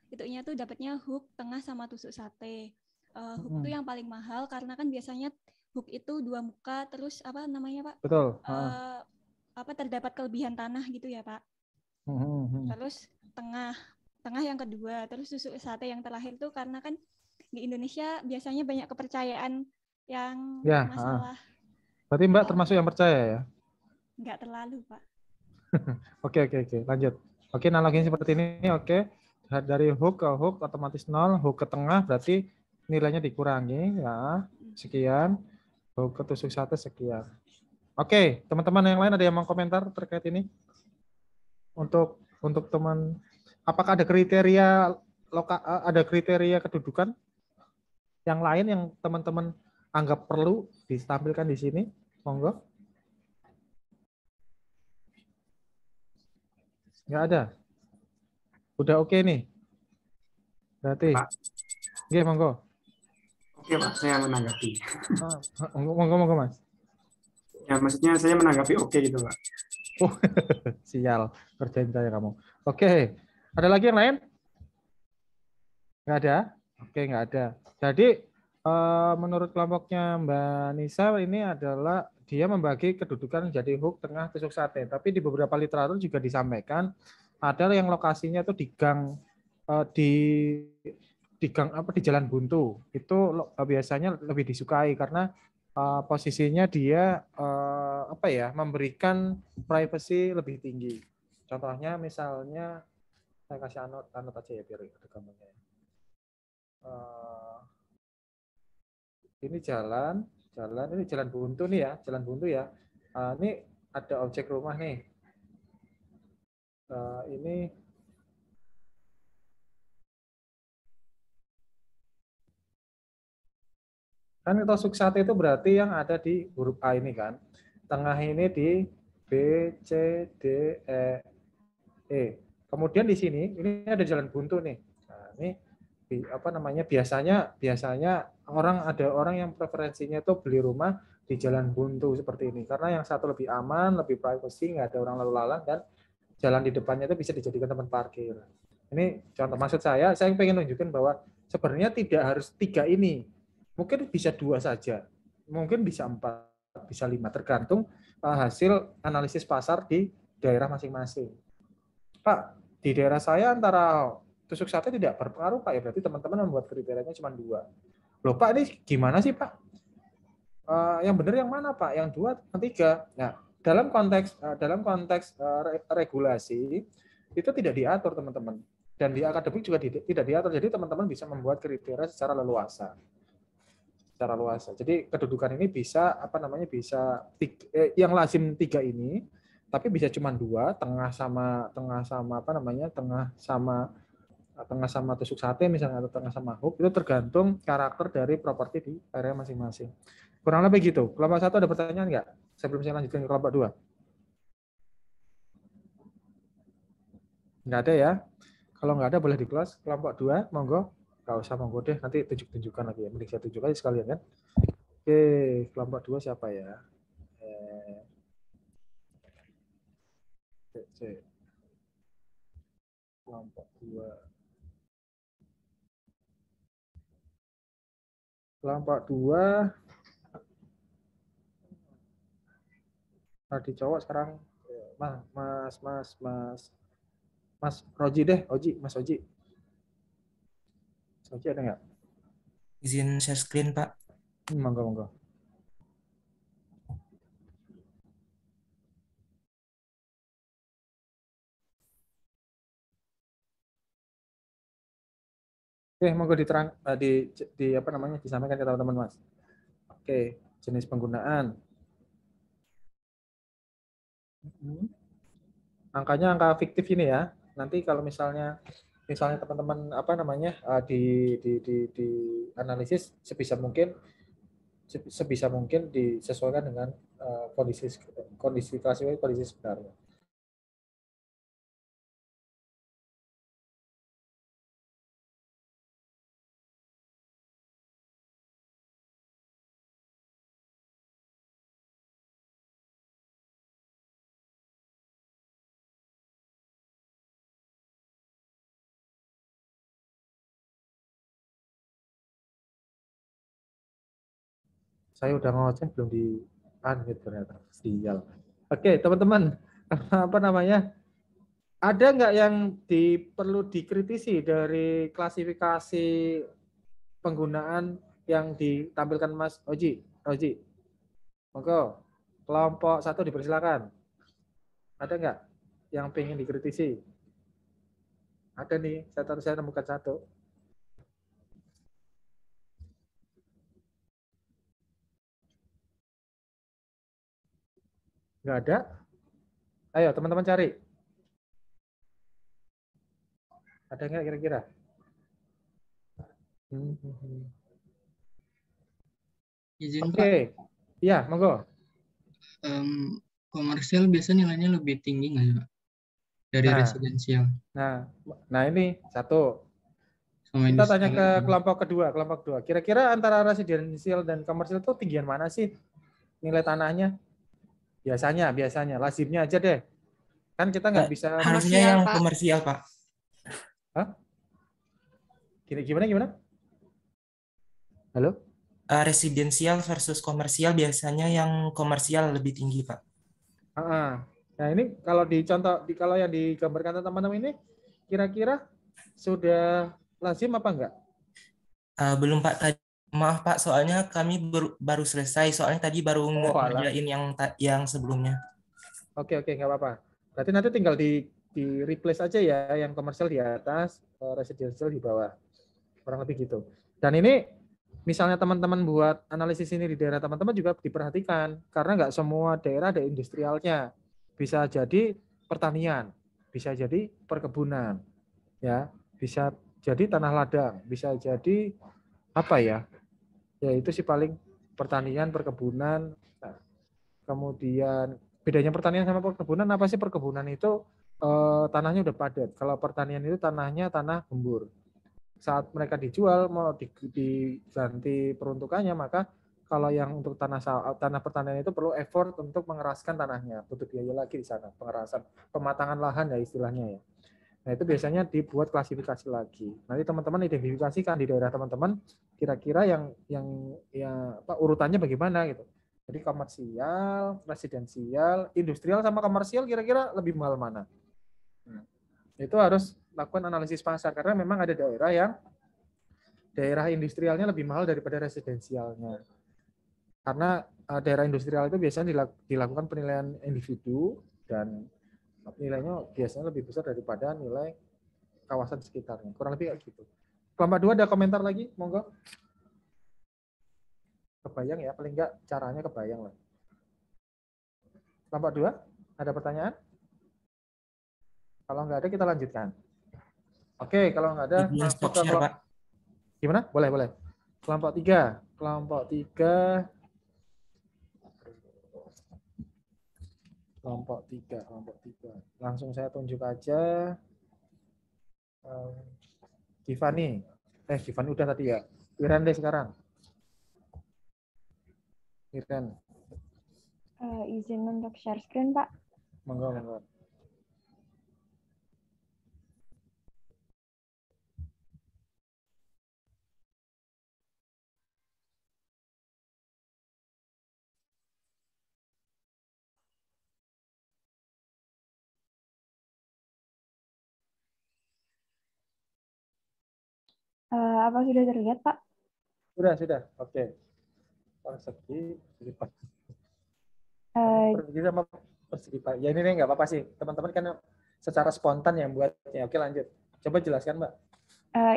Itunya tuh dapatnya hook, tengah sama tusuk sate. Hook itu yang paling mahal karena kan biasanya hook itu 2 muka, terus apa namanya, Pak? Betul. Apa terdapat kelebihan tanah gitu ya, Pak? Terus tengah yang kedua, terus tusuk sate yang terakhir tuh karena kan di Indonesia biasanya banyak kepercayaan yang masalah. Berarti Mbak termasuk yang percaya ya? Enggak terlalu, Pak. Oke, lanjut. Oke, analoginya seperti ini, oke. Dari hook ke hook otomatis 0, hook ke tengah berarti nilainya dikurangi ya, sekian. Hook ke tusuk sate sekian. Oke, teman-teman yang lain ada yang mau komentar terkait ini? Untuk teman, apakah ada kriteria kedudukan yang lain yang teman-teman anggap perlu ditampilkan di sini? Monggo. Nggak ada. Udah oke nih. Berarti. Oke, monggo. Oke, Pak, saya menanggapi. Monggo, Mas. Ya, maksudnya saya menanggapi oke gitu, Pak. Sial, kerjain saya kamu. Oke. Ada lagi yang lain? Nggak ada? Oke, nggak ada. Jadi, menurut kelompoknya Mbak Nisa, ini adalah dia membagi kedudukan jadi hook, tengah, tusuk sate. Tapi di beberapa literatur juga disampaikan ada yang lokasinya itu di gang di Jalan Buntu. Itu biasanya lebih disukai karena posisinya dia memberikan privacy lebih tinggi. Contohnya misalnya saya kasih anot aja ya biar ada gambarnya. Ini jalan ini Jalan Buntu nih ya, Jalan Buntu ya. Ini ada objek rumah nih. Ini kan tusuk sate itu berarti yang ada di huruf A ini kan. Tengah ini di B, C, D, E. Kemudian di sini ini ada Jalan Buntu nih. Nah, ini biasanya ada orang yang preferensinya tuh beli rumah di Jalan Buntu seperti ini karena yang satu lebih aman, lebih privacy, nggak ada orang lalu lalang dan jalan di depannya itu bisa dijadikan tempat parkir. Ini contoh, maksud saya pengen nunjukin bahwa sebenarnya tidak harus 3 ini, mungkin bisa 2 saja, mungkin bisa 4, bisa 5 tergantung hasil analisis pasar di daerah masing-masing. Pak, di daerah saya antara tusuk sate tidak berpengaruh, Pak, ya berarti teman-teman membuat kriterianya cuma 2. Loh Pak, ini gimana sih Pak? Yang benar yang mana Pak? Yang 2, yang 3? Nah, dalam konteks regulasi itu tidak diatur teman-teman, dan di akademik juga tidak diatur. Jadi teman-teman bisa membuat kriteria secara leluasa. Jadi kedudukan ini bisa yang lazim 3 ini, tapi bisa cuma 2, tengah sama tusuk sate misalnya, atau tengah sama hook, itu tergantung karakter dari properti di area masing-masing. Kurang lebih gitu. Kelompok 1 ada pertanyaan nggak? Sebelum saya lanjutkan ke kelompok 2. Nggak ada ya? Kalau nggak ada boleh di-close. Kelompok 2, monggo. Nggak usah monggo deh, nanti tunjuk-tunjukkan lagi ya. Mending saya tunjuk aja sekalian kan. Oke, kelompok 2 siapa ya? Kelompok 2. Kelompok 2 tadi cowok, sekarang Mas Roji deh, Mas Oji. Mas Oji ada nggak? Izin share screen, Pak. Monggo. Oke, monggo disampaikan ke teman-teman Mas. Oke, jenis penggunaan. Angkanya angka fiktif ini ya. Nanti kalau misalnya misalnya teman-teman apa namanya di analisis sebisa mungkin disesuaikan dengan kondisi klasifikasi kondisi sebenarnya. Saya udah ngoceh belum di unmute ternyata. Sial. Oke, teman-teman, apa namanya? Ada nggak yang perlu dikritisi dari klasifikasi penggunaan yang ditampilkan Mas Oji? Monggo, kelompok 1 dipersilakan. Ada nggak yang pengen dikritisi? Ada nih, saya temukan 1. Nggak ada? Ayo teman-teman cari. Ada nggak kira-kira? Izin Oke, iya monggo. Komersial biasa nilainya lebih tinggi nggak ya, Pak? Dari residensial. Nah ini 1. Sama Kita tanya ke kelompok kedua. Kira-kira antara residensial dan komersial itu tinggian mana sih nilai tanahnya? Biasanya, lazimnya aja deh. Kan kita nggak bisa. Harusnya yang komersial, Pak. Hah? Gimana? Halo? Residensial versus komersial biasanya yang komersial lebih tinggi, Pak. Nah ini kalau yang digambarkan teman-teman ini kira-kira sudah lazim apa enggak? Belum Pak. Maaf Pak, soalnya kami baru selesai. Soalnya tadi baru ngerjain yang sebelumnya. Oke, nggak apa-apa. Berarti nanti tinggal di replace aja ya, yang komersial di atas, residential di bawah. Kurang lebih gitu. Dan ini misalnya teman-teman buat analisis ini di daerah teman-teman juga diperhatikan, karena nggak semua daerah ada industrialnya. Bisa jadi pertanian, bisa jadi perkebunan, ya, bisa jadi tanah ladang, bisa jadi apa ya? Ya itu sih paling pertanian, perkebunan. Nah, kemudian bedanya pertanian sama perkebunan apa sih? Perkebunan itu tanahnya udah padat. Kalau pertanian itu tanahnya tanah gembur. Saat mereka dijual mau diganti peruntukannya, maka kalau yang untuk tanah pertanian itu perlu effort untuk mengeraskan tanahnya, butuh biaya lagi di sana, pengerasan, pematangan lahan ya istilahnya ya. Nah itu biasanya dibuat klasifikasi lagi. Nanti teman-teman identifikasikan di daerah teman-teman kira-kira yang urutannya bagaimana gitu. Jadi komersial, residensial, industrial sama komersial kira-kira lebih mahal mana? Itu harus lakukan analisis pasar karena memang ada daerah industrialnya lebih mahal daripada residensialnya. Karena daerah industrial itu biasanya dilakukan penilaian individu dan nilainya biasanya lebih besar daripada nilai kawasan sekitarnya. Kurang lebih kayak gitu. Kelompok 2 ada komentar lagi? Monggo. Kebayang ya, paling enggak caranya kebayang lah. Kelompok 2, ada pertanyaan? Kalau enggak ada kita lanjutkan. Oke, kalau enggak ada masuk ke kelompok. Gimana? Boleh. Kelompok 3. Kelompok 3. Langsung saya tunjuk aja. Givani udah tadi ya. Wiran deh sekarang. Wiran. Izin untuk share screen, Pak. Monggo. Apa sudah terlihat, Pak? Sudah. Oke. Persegi lipat. Persegi sama persegi lipat. Ya ini nggak apa-apa sih. Teman-teman kan secara spontan yang buatnya. Oke lanjut. Coba jelaskan, Mbak.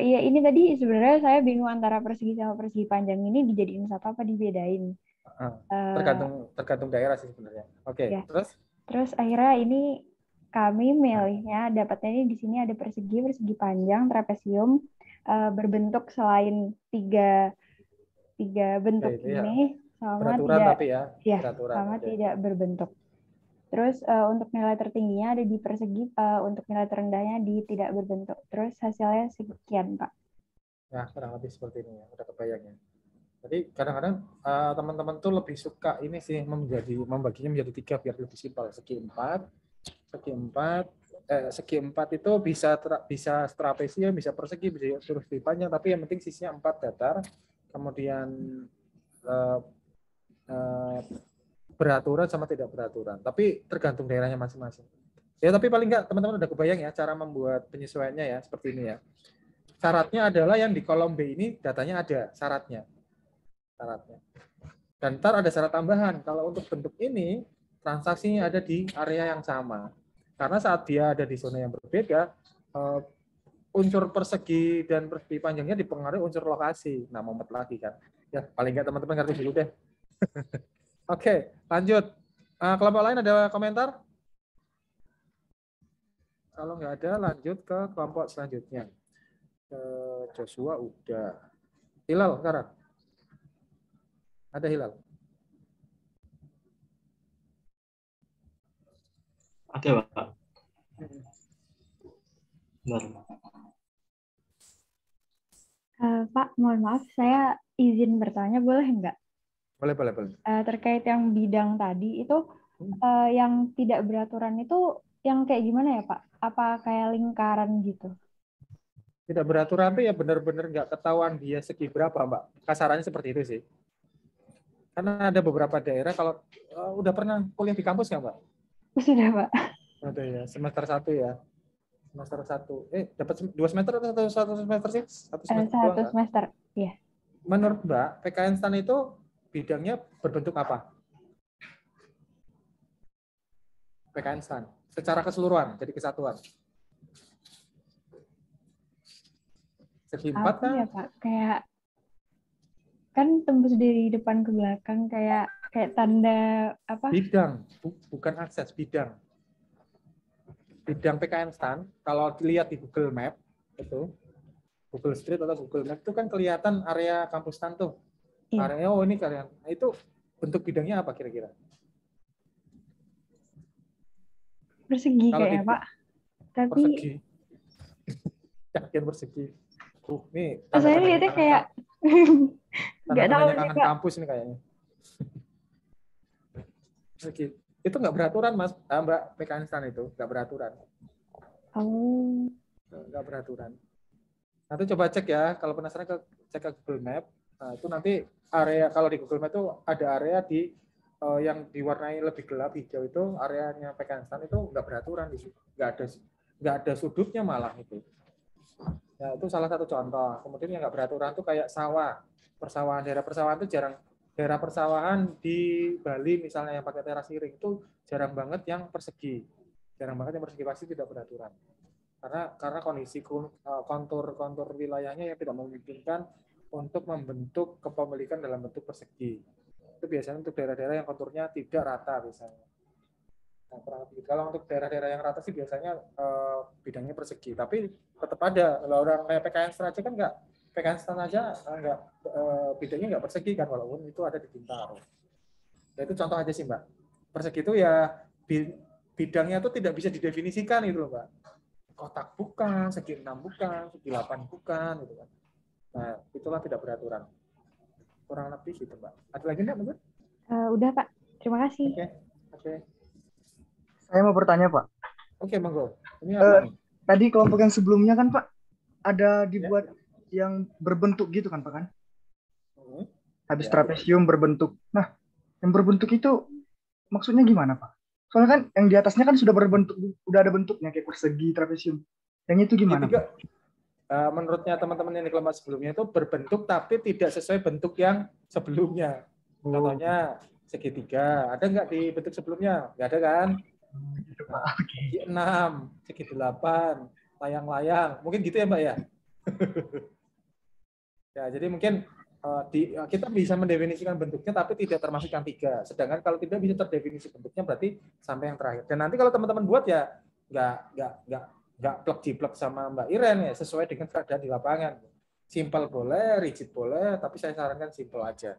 Iya, ini tadi sebenarnya saya bingung antara persegi sama persegi panjang ini dijadiin satu apa dibedain. Tergantung daerah sih sebenarnya. Oke. Ya. Terus akhirnya ini kami milihnya dapatnya ini di sini ada persegi, persegi panjang, trapesium berbentuk selain tiga bentuk ini sama tidak berbentuk. Terus untuk nilai tertingginya ada di persegi, untuk nilai terendahnya di tidak berbentuk. Terus hasilnya sekian, Pak. Ya, kurang lebih seperti ini ya, udah kebayang ya. Jadi kadang-kadang teman-teman tuh lebih suka ini sih membaginya menjadi 3 biar lebih simpel. Segi 4 itu bisa trapesium, bisa persegi, bisa persegi panjang, tapi yang penting sisinya 4 datar. Kemudian beraturan sama tidak beraturan. Tapi tergantung daerahnya masing-masing. Ya, tapi paling enggak teman-teman udah kebayang ya cara membuat penyesuaiannya ya seperti ini ya. Syaratnya adalah yang di kolom B ini datanya ada syaratnya. Dan ntar ada syarat tambahan. Kalau untuk bentuk ini, transaksinya ada di area yang sama. Karena saat dia ada di zona yang berbeda, unsur persegi dan persegi panjangnya dipengaruhi unsur lokasi. Nah, mumet lagi kan. Ya, paling nggak teman-teman ngerti dulu deh. Oke, lanjut. Kelompok lain ada komentar? Kalau nggak ada, lanjut ke kelompok selanjutnya. Joshua udah. Hilal sekarang. Ada Hilal? Ada, Pak. Benar. Pak, mohon maaf, saya izin bertanya, boleh nggak? Boleh. Terkait yang bidang tadi, itu yang tidak beraturan itu yang kayak gimana ya, Pak? Apa kayak lingkaran gitu? Tidak beraturan itu ya benar-benar nggak ketahuan dia segi berapa, Mbak. Kasarannya seperti itu sih. Karena ada beberapa daerah, kalau udah pernah kuliah di kampus nggak, Mbak? Sudah, Pak. Ada ya, semester 1 ya. Semester 1. Dapat 2 semester atau 1 semester sih? 1 semester. 1 semester, iya. Menurut Mbak, PKN STAN itu bidangnya berbentuk apa? PKN STAN. Secara keseluruhan, jadi kesatuan. Segi 4 kan? Ya, Pak? Kayak kan tembus dari depan ke belakang kayak tanda apa? Bidang, bukan akses, bidang. Bidang PKN STAN, kalau dilihat di Google Map, itu Google Street atau Google Map itu kan kelihatan area kampus STAN tuh. Iya. Area, ini kalian. Nah, itu bentuk bidangnya apa kira-kira? Persegi kayaknya, Pak. Tapi persegi. Yakin persegi. Nih. Saya lihatnya kayak nggak tahu nih, Pak. Kampus ini kayaknya. Persegi. Itu nggak beraturan, Mas. Mbak, PKN STAN itu nggak beraturan. Oh. Nggak beraturan. Nanti coba cek ya, kalau penasaran cek ke Google Map. Nah, itu nanti area, kalau di Google Map itu ada area di yang diwarnai lebih gelap hijau itu areanya PKN STAN itu nggak beraturan, nggak ada sudutnya malah itu. Ya, itu salah satu contoh. Kemudian yang nggak beraturan itu kayak sawah, persawahan, daerah persawahan itu jarang. Daerah persawahan di Bali misalnya yang pakai teras iring itu jarang banget yang persegi, pasti tidak beraturan. Karena kondisi kontur wilayahnya yang tidak memungkinkan untuk membentuk kepemilikan dalam bentuk persegi. Itu biasanya untuk daerah-daerah yang konturnya tidak rata biasanya. Nah, kurang lebih. Kalau untuk daerah-daerah yang rata sih biasanya bidangnya persegi. Tapi tetap ada. Kalau orang kayak PKN STAN aja kan nggak, PKN STAN aja nggak bidangnya nggak persegi kan, walaupun itu ada di Bintaro. Ya, itu contoh aja sih, Mbak. Persegi itu ya bidangnya itu tidak bisa didefinisikan itu loh, Mbak. Kotak bukan, segi 6 bukan, segi 8 bukan gitu kan. Nah, itulah tidak beraturan. Kurang lebih gitu, Mbak. Ada lagi enggak, Mbak? Udah, Pak. Terima kasih. Oke. Saya mau bertanya, Pak. Oke, monggo. Ini apa nih? Tadi kelompok yang sebelumnya kan, Pak, ada dibuat yang berbentuk gitu kan, Pak kan? Habis trapesium berbentuk. Nah, yang berbentuk itu maksudnya gimana, Pak? Soalnya kan yang di atasnya kan sudah berbentuk, udah ada bentuknya kayak persegi, trapesium. Yang itu gimana? Menurutnya teman-teman yang di kelompok sebelumnya itu berbentuk tapi tidak sesuai bentuk yang sebelumnya. Contohnya segitiga. Ada nggak di bentuk sebelumnya? Nggak ada kan? Segi 6, segi 8, layang-layang. Mungkin gitu ya, Mbak ya? Ya, jadi mungkin kita bisa mendefinisikan bentuknya tapi tidak termasuk yang 3. Sedangkan kalau tidak bisa terdefinisi bentuknya berarti sampai yang terakhir. Dan nanti kalau teman-teman buat ya nggak plek-jiplek sama Mbak Iren ya, sesuai dengan keadaan di lapangan. Simple boleh, rigid boleh, tapi saya sarankan simple aja.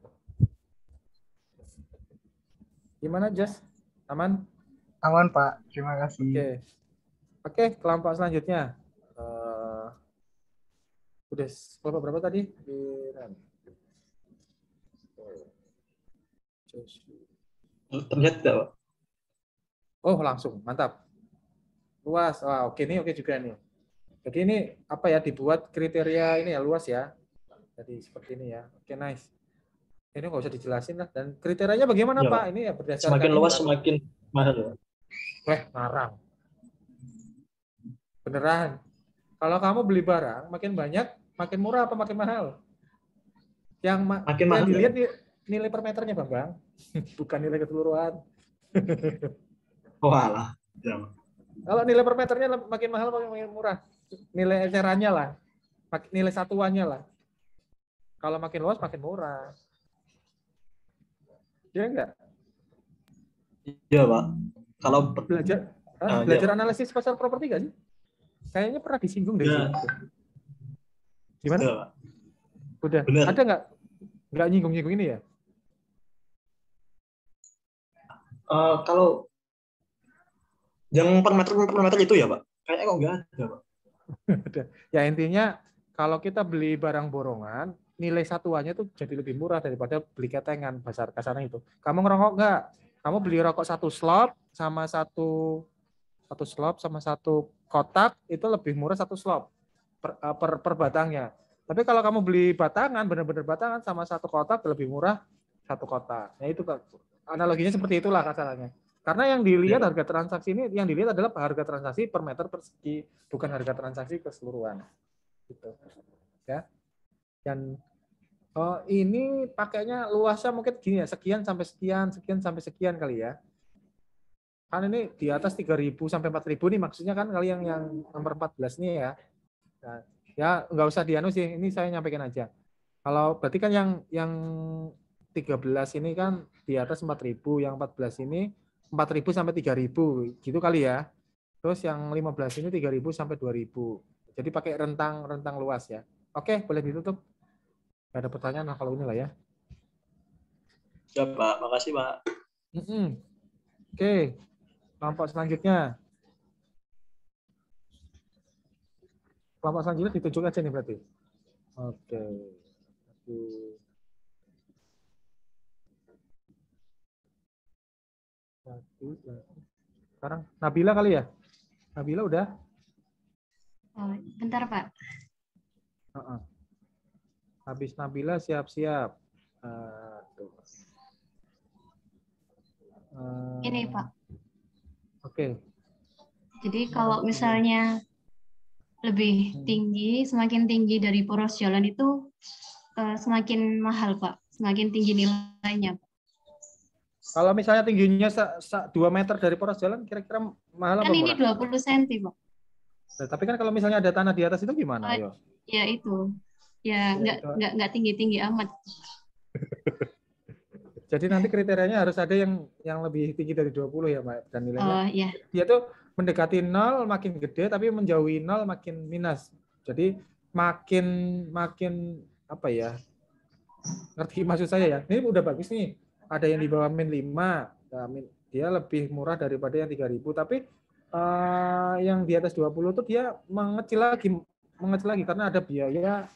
Gimana, Jas? Aman? Aman, Pak. Terima kasih. Oke, kelompok selanjutnya. Udah kelompok berapa tadi? Terlihat tidak, Pak? Oh, langsung. Mantap. Luas. Wah, oke nih, oke juga nih. Jadi ini apa ya, dibuat kriteria ini ya, luas ya. Jadi seperti ini ya. Oke, nice. Ini nggak usah dijelasin lah. Dan kriterianya bagaimana, Pak? Ini ya berdasarkan semakin luas semakin mahal. Ngarang. Beneran. Kalau kamu beli barang makin banyak, makin murah apa makin mahal? Yang makin mahal. Dilihat nilai per meternya, Bang. Bukan nilai keseluruhan. Walah. Ya. Kalau nilai per meternya makin mahal makin murah. Nilai ecerannya lah. Nilai satuannya lah. Kalau makin luas makin murah. Iya enggak? Iya, Pak. Kalau belajar analisis pasar properti nggak sih? Kayaknya pernah disinggung dari situ. Gimana? Ya, Pak. Udah. Bener. Ada nggak nyinggung-nyinggung ini ya? Kalau yang per meter itu ya, Pak? Kayaknya kok nggak ada, Pak. Ya intinya kalau kita beli barang borongan, nilai satuannya tuh jadi lebih murah daripada beli ketengan, pasar kasarnya itu. Kamu ngerokok nggak? Kamu beli rokok satu slop sama satu kotak itu lebih murah satu slop per batangnya. Tapi kalau kamu beli batangan, benar-benar batangan sama satu kotak lebih murah satu kotak. Nah itu analoginya seperti itulah kasarannya. Karena yang dilihat harga transaksi ini, yang dilihat adalah harga transaksi per meter persegi, bukan harga transaksi keseluruhan. Gitu. Ya. Dan ini pakainya luasnya mungkin gini ya, sekian sampai sekian kali ya. Kan ini di atas 3.000 sampai 4.000 nih maksudnya kan kali yang nomor 14 nih ya. Nah, ya nggak usah dianu sih, ini saya nyampaikan aja. Kalau berarti kan yang 13 ini kan di atas 4.000, yang 14 ini 4.000 sampai 3.000 gitu kali ya. Terus yang 15 ini 3.000 sampai 2.000. Jadi pakai rentang luas ya. Oke, boleh ditutup. Gak ada pertanyaan lah kalau inilah ya. Ya, Pak. Makasih, Pak. Oke. Kelompok selanjutnya. Kelompok selanjutnya ditunjuk aja nih berarti. Oke. Sekarang Nabila kali ya? Nabila udah? Oh, bentar, Pak. Habis Nabila siap-siap. Ini, Pak. Oke. Jadi kalau misalnya lebih tinggi, semakin tinggi dari poros jalan itu semakin mahal, Pak. Semakin tinggi nilainya, Pak. Kalau misalnya tingginya 2 meter dari poros jalan, kira-kira mahal apa kan murah? Ini 20 cm, Pak. Nah, tapi kan kalau misalnya ada tanah di atas itu gimana? Ayo. Ya itu. Ya nggak tinggi-tinggi amat. Jadi nanti kriterianya harus ada yang lebih tinggi dari 20 ya, Mbak. Dan nilainya ya. Dia tuh mendekati 0 makin gede, tapi menjauhi 0 makin minus. Jadi makin apa ya? Ngerti maksud saya ya? Ini udah bagus nih. Ada yang di bawah min 5, dia lebih murah daripada yang 3.000. Tapi yang di atas 20 tuh dia mengecil lagi karena ada biaya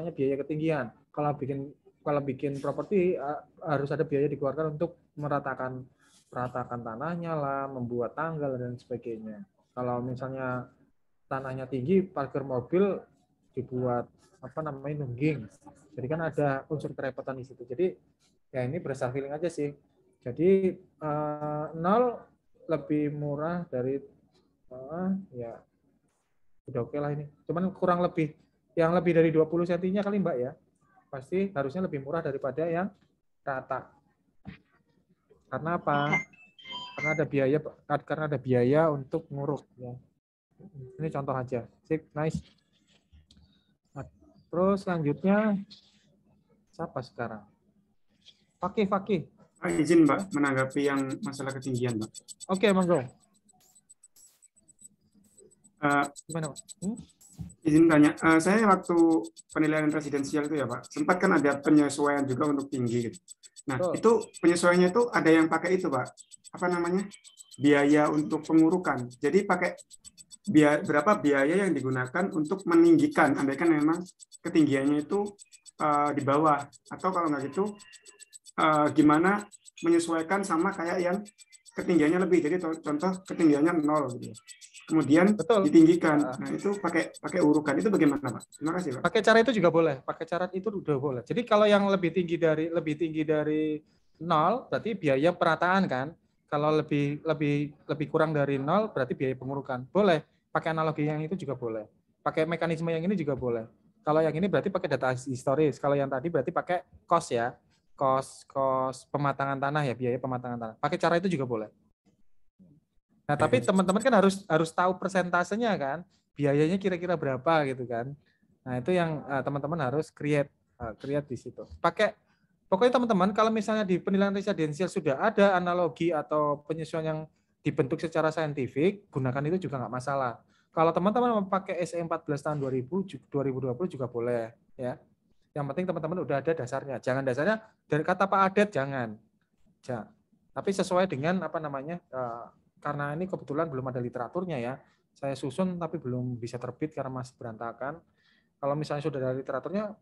biaya ketinggian. Kalau bikin properti harus ada biaya dikeluarkan untuk meratakan tanahnya lah, membuat tanggal dan sebagainya. Kalau misalnya tanahnya tinggi, parkir mobil dibuat nungging. Jadi kan ada unsur kerepotan di situ. Jadi ya ini berdasar feeling aja sih. Jadi 0 lebih murah dari ya udah oke lah ini. Cuman kurang lebih yang lebih dari 20 cm-nya kali Mbak ya. Pasti harusnya lebih murah daripada yang rata. Karena apa? Karena ada biaya untuk nguruk ya. Ini contoh aja. Sip, nice. Nah, terus selanjutnya siapa sekarang? Fakih. Izin Mbak menanggapi yang masalah ketinggian Mbak. Oke, monggo. Gimana Pak? Izin tanya, saya waktu penilaian residensial itu ya Pak, sempat kan ada penyesuaian juga untuk tinggi gitu. Nah, itu penyesuaiannya itu ada yang pakai itu Pak, apa namanya, biaya untuk pengurukan. Jadi pakai berapa biaya yang digunakan untuk meninggikan, andaikan memang ketinggiannya itu di bawah, atau kalau nggak gitu gimana menyesuaikan sama kayak yang ketinggiannya lebih. Jadi contoh ketinggiannya 0 gitu. Kemudian ditinggikan. Nah, itu pakai urukan. Itu bagaimana, Pak? Terima kasih, Pak. Pakai cara itu juga boleh. Pakai cara itu udah boleh. Jadi kalau yang lebih tinggi dari 0 berarti biaya perataan kan. Kalau lebih kurang dari 0 berarti biaya pengurukan. Boleh. Pakai analogi yang itu juga boleh. Pakai mekanisme yang ini juga boleh. Kalau yang ini berarti pakai data historis. Kalau yang tadi berarti pakai cost ya. Cost pematangan tanah ya, biaya pematangan tanah. Pakai cara itu juga boleh. Nah, tapi teman-teman kan harus tahu persentasenya kan, biayanya kira-kira berapa gitu kan. Nah, itu yang teman-teman harus create di situ. Pokoknya teman-teman kalau misalnya di penilaian residensial sudah ada analogi atau penyesuaian yang dibentuk secara saintifik, gunakan itu juga nggak masalah. Kalau teman-teman memakai SE 14 tahun 2020 juga boleh ya. Yang penting teman-teman udah ada dasarnya. Jangan dasarnya dari kata Pak Adet jangan. Tapi sesuai dengan apa namanya? Karena ini kebetulan belum ada literaturnya ya. Saya susun tapi belum bisa terbit karena masih berantakan. Kalau misalnya sudah ada literaturnya,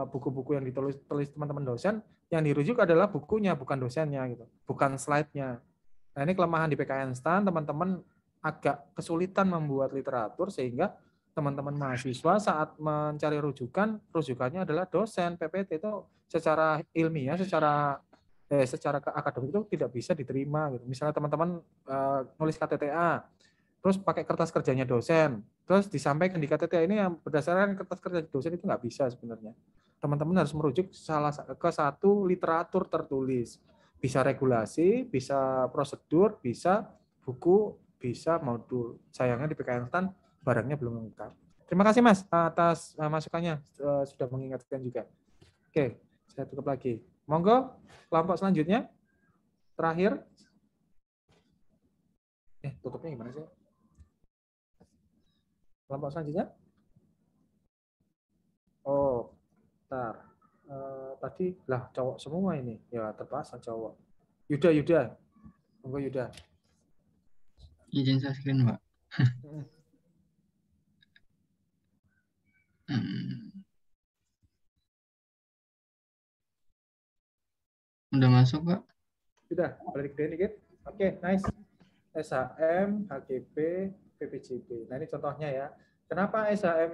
buku-buku yang ditulis teman-teman dosen, yang dirujuk adalah bukunya, bukan dosennya gitu, bukan slide-nya. Nah, ini kelemahan di PKN STAN, teman-teman agak kesulitan membuat literatur sehingga teman-teman mahasiswa saat mencari rujukannya adalah dosen PPT itu secara ilmiah, secara akademik itu tidak bisa diterima gitu. Misalnya teman-teman nulis KTTA, terus pakai kertas kerjanya dosen, terus disampaikan di KTTA ini yang berdasarkan kertas kerja dosen itu nggak bisa sebenarnya. Teman-teman harus merujuk ke satu literatur tertulis. Bisa regulasi, bisa prosedur, bisa buku, bisa modul. Sayangnya di PKN STAN barangnya belum lengkap. Terima kasih Mas atas masukannya, sudah mengingatkan juga. Oke, saya tutup lagi. Monggo, kelompok selanjutnya. Terakhir. Tutupnya gimana sih? Kelompok selanjutnya. Oh, bentar. Tadi lah cowok semua ini. Ya, terpaksa cowok. Yuda. Monggo Yuda. Izin saya screen, Pak. Udah masuk, Pak? Sudah, boleh digedein dikit. Oke, nice. SHM, HGB, PPJB. Nah, ini contohnya ya. Kenapa SHM?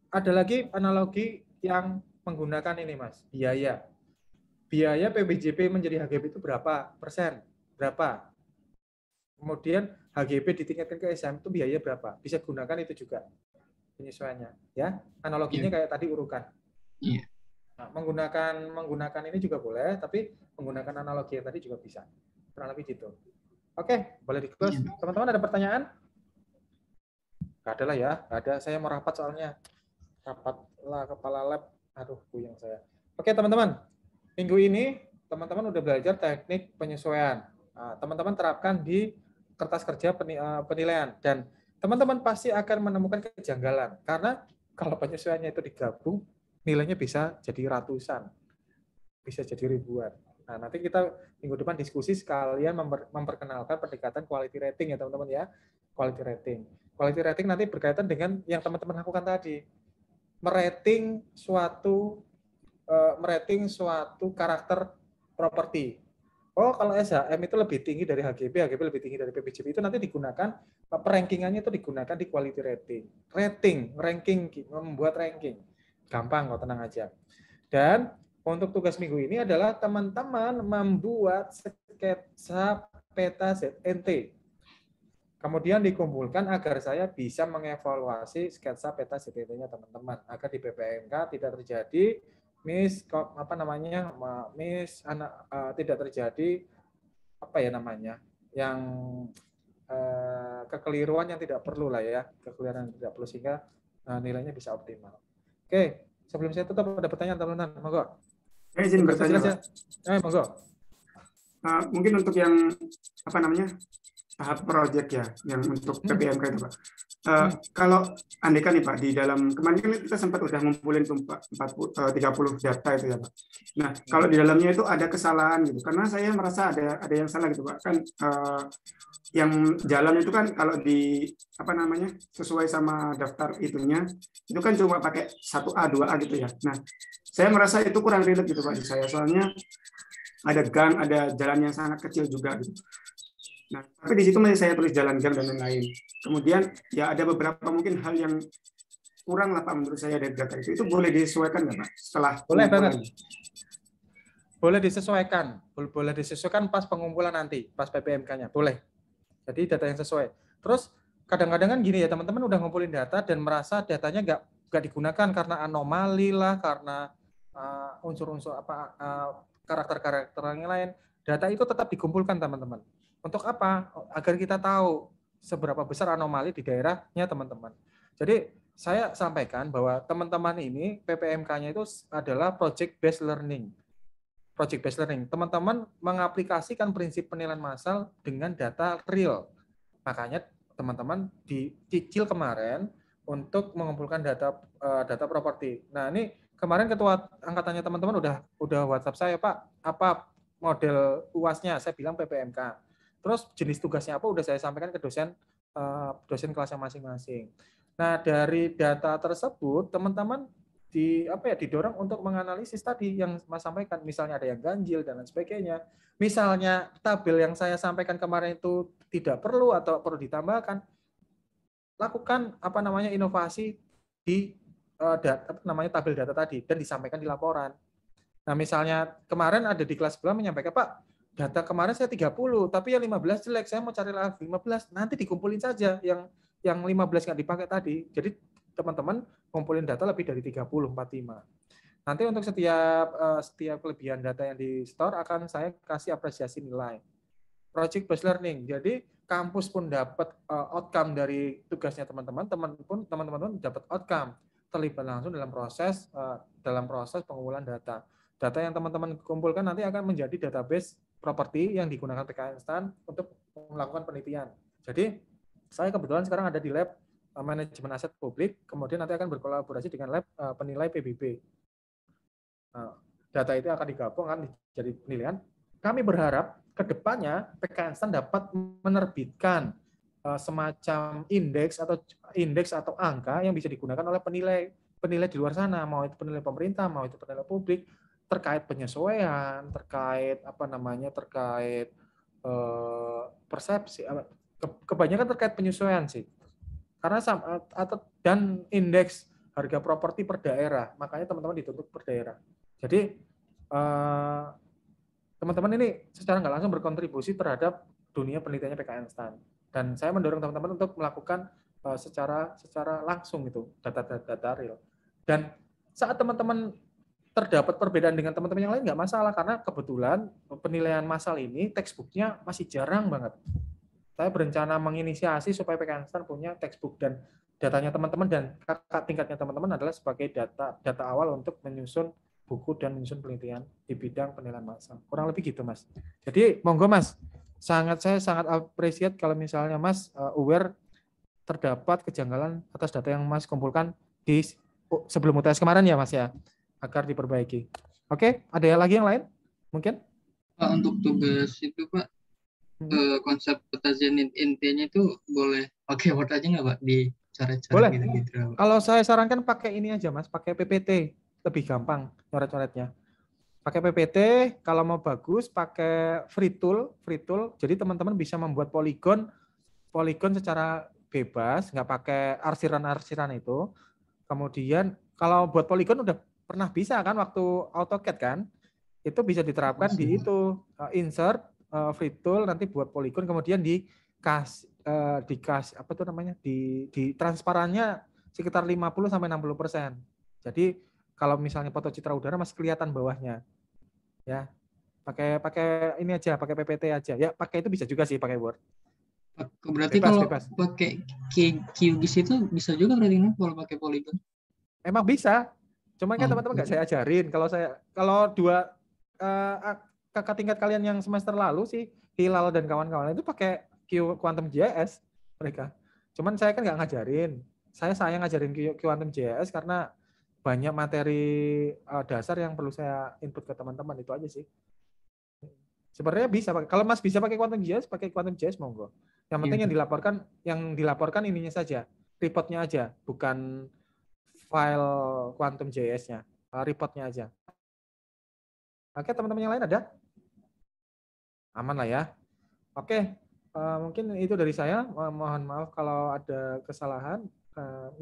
Ada lagi analogi yang menggunakan ini, Mas. Biaya. Biaya PPJB menjadi HGB itu berapa persen? Berapa? Kemudian HGB ditingkatkan ke SHM itu biaya berapa? Bisa gunakan itu juga penyesuaiannya. Ya, analoginya kayak tadi urukan. Iya. Nah, menggunakan ini juga boleh, tapi menggunakan analogi yang tadi juga bisa. Kurang lebih gitu. Oke, boleh di-close. Teman-teman ada pertanyaan? Gak ada lah ya, gak ada. Saya mau rapat soalnya. Rapat lah kepala lab. Aduh, puyeng saya. Oke, teman-teman. Minggu ini, teman-teman udah belajar teknik penyesuaian. Nah, teman-teman terapkan di kertas kerja penilaian. Dan teman-teman pasti akan menemukan kejanggalan. Karena kalau penyesuaiannya itu digabung, nilainya bisa jadi ratusan, bisa jadi ribuan. Nah, nanti kita minggu depan diskusi sekalian memperkenalkan pendekatan quality rating ya teman-teman ya. Quality rating. Quality rating nanti berkaitan dengan yang teman-teman lakukan tadi. Merating suatu karakter properti. Oh, kalau SHM itu lebih tinggi dari HGB, HGB lebih tinggi dari PPJB, itu nanti digunakan, perankingannya itu digunakan di quality rating. Ranking, membuat ranking. Gampang kok, tenang aja. Dan untuk tugas minggu ini adalah teman-teman membuat sketsa peta ZNT. Kemudian dikumpulkan agar saya bisa mengevaluasi sketsa peta ZNT-nya teman-teman agar di PPMK tidak terjadi tidak terjadi yang kekeliruan yang tidak perlu lah ya, kekeliruan yang tidak perlu sehingga nilainya bisa optimal. Oke, sebelum saya tutup ada pertanyaan teman-teman, monggo. Saya izin bertanya, monggo. Mungkin untuk yang tahap project ya, yang untuk PPMK itu Pak. Kalau andaikan nih Pak, di dalam kemarin kan kita sempat udah ngumpulin tuh 30 data itu ya Pak. Nah, kalau di dalamnya itu ada kesalahan gitu, karena saya merasa ada yang salah gitu Pak. Kan yang jalan itu kan kalau di apa namanya sesuai sama daftar itunya, itu kan cuma pakai 1A, 2A gitu ya. Nah, saya merasa itu kurang relate gitu Pak di saya, soalnya ada gang, ada jalan yang sangat kecil juga gitu. Nah, tapi di situ masih saya tulis jalan gang dan lain-lain. Kemudian ya ada beberapa mungkin hal yang kurang lah Pak menurut saya dari data itu. Itu boleh disesuaikan nggak Pak? Setelah boleh banget. Boleh disesuaikan. Boleh disesuaikan pas pengumpulan nanti, pas PPMK-nya. Boleh. Jadi data yang sesuai. Terus kadang-kadang kan gini ya, teman-teman udah ngumpulin data dan merasa datanya nggak digunakan karena anomali lah, karena unsur-unsur karakter-karakter yang lain. Data itu tetap dikumpulkan teman-teman. Untuk apa? Agar kita tahu seberapa besar anomali di daerahnya teman-teman. Jadi saya sampaikan bahwa teman-teman ini PPMK-nya itu adalah project based learning. Project based learning. Teman-teman mengaplikasikan prinsip penilaian massal dengan data real. Makanya teman-teman dicicil kemarin untuk mengumpulkan data properti. Nah, ini kemarin ketua angkatannya teman-teman udah WhatsApp saya, Pak, apa model UAS-nya? Saya bilang PPMK. Terus jenis tugasnya apa udah saya sampaikan ke dosen kelasnya masing-masing. Nah, dari data tersebut teman-teman didorong untuk menganalisis tadi yang Mas sampaikan, misalnya ada yang ganjil dan lain sebagainya. Misalnya tabel yang saya sampaikan kemarin itu tidak perlu atau perlu ditambahkan, lakukan inovasi di tabel data tadi dan disampaikan di laporan. Nah, misalnya kemarin ada di kelas sebelah menyampaikan, Pak, data kemarin saya 30, tapi yang 15 jelek, saya mau cari lagi 15, nanti dikumpulin saja yang 15 nggak dipakai tadi. Jadi teman-teman kumpulin data lebih dari 30, 45. Nanti untuk setiap kelebihan data yang di store akan saya kasih apresiasi nilai. Project based learning. Jadi kampus pun dapat outcome dari tugasnya teman-teman dapat outcome, terlibat langsung dalam proses pengumpulan data. Data yang teman-teman kumpulkan nanti akan menjadi database properti yang digunakan PKN Instan untuk melakukan penelitian. Jadi saya kebetulan sekarang ada di lab manajemen aset publik, kemudian nanti akan berkolaborasi dengan lab penilai PBB. Data itu akan digabung kan jadi penilaian. Kami berharap ke depannya PKN Instan dapat menerbitkan semacam indeks atau angka yang bisa digunakan oleh penilai di luar sana, mau itu penilai pemerintah, mau itu penilai publik, terkait penyesuaian, terkait persepsi, kebanyakan terkait penyesuaian sih. Karena dan indeks harga properti per daerah, makanya teman-teman dituntut per daerah. Jadi teman-teman ini secara nggak langsung berkontribusi terhadap dunia penelitiannya PKN Instan. Dan saya mendorong teman-teman untuk melakukan secara langsung itu data real. Dan saat teman-teman terdapat perbedaan dengan teman-teman yang lain nggak masalah, karena kebetulan penilaian massal ini textbooknya masih jarang banget. Saya berencana menginisiasi supaya PKN Instan punya textbook, dan datanya teman-teman dan kakak tingkatnya teman-teman adalah sebagai data awal untuk menyusun buku dan menyusun penelitian di bidang penilaian massal. Kurang lebih gitu, Mas. Jadi monggo Mas, saya sangat appreciate kalau misalnya Mas aware terdapat kejanggalan atas data yang Mas kumpulkan di sebelum UTS kemarin ya Mas ya, agar diperbaiki. Oke, ada lagi yang lain? Mungkin? Pak, untuk tugas itu Pak, konsep petazian intinya itu boleh pakai Word aja nggak Pak di cara-cara boleh. Gitu? Kalau saya sarankan pakai ini aja Mas, pakai PPT, lebih gampang coret-coretnya. Pakai PPT, kalau mau bagus pakai free tool. Jadi teman-teman bisa membuat poligon secara bebas, nggak pakai arsiran itu. Kemudian kalau buat poligon udah pernah bisa kan waktu AutoCAD kan, itu bisa diterapkan di itu insert free tool, nanti buat poligon, kemudian di transparannya sekitar 50-60%. Jadi kalau misalnya foto citra udara masih kelihatan bawahnya, ya pakai ini aja, pakai PPT aja, ya pakai itu bisa juga sih pakai Word. Berarti bebas. Pakai QGIS itu bisa juga berarti kalau pakai poligon? Emang bisa. Cuman kan teman-teman nggak saya ajarin. Kalau dua kakak tingkat kalian yang semester lalu sih, Hilal dan kawan-kawan itu pakai Quantum GIS mereka. Cuman saya kan nggak ngajarin. Saya ngajarin Quantum JS karena banyak materi dasar yang perlu saya input ke teman-teman, itu aja sih. Sebenarnya bisa pakai. Kalau Mas bisa pakai Quantum JS, pakai Quantum JS monggo. Yang penting yang dilaporkan ininya saja, reportnya aja, bukan file Quantum JS-nya, reportnya aja. Oke, teman-teman yang lain ada? Aman lah ya. Oke, mungkin itu dari saya. Mohon maaf kalau ada kesalahan.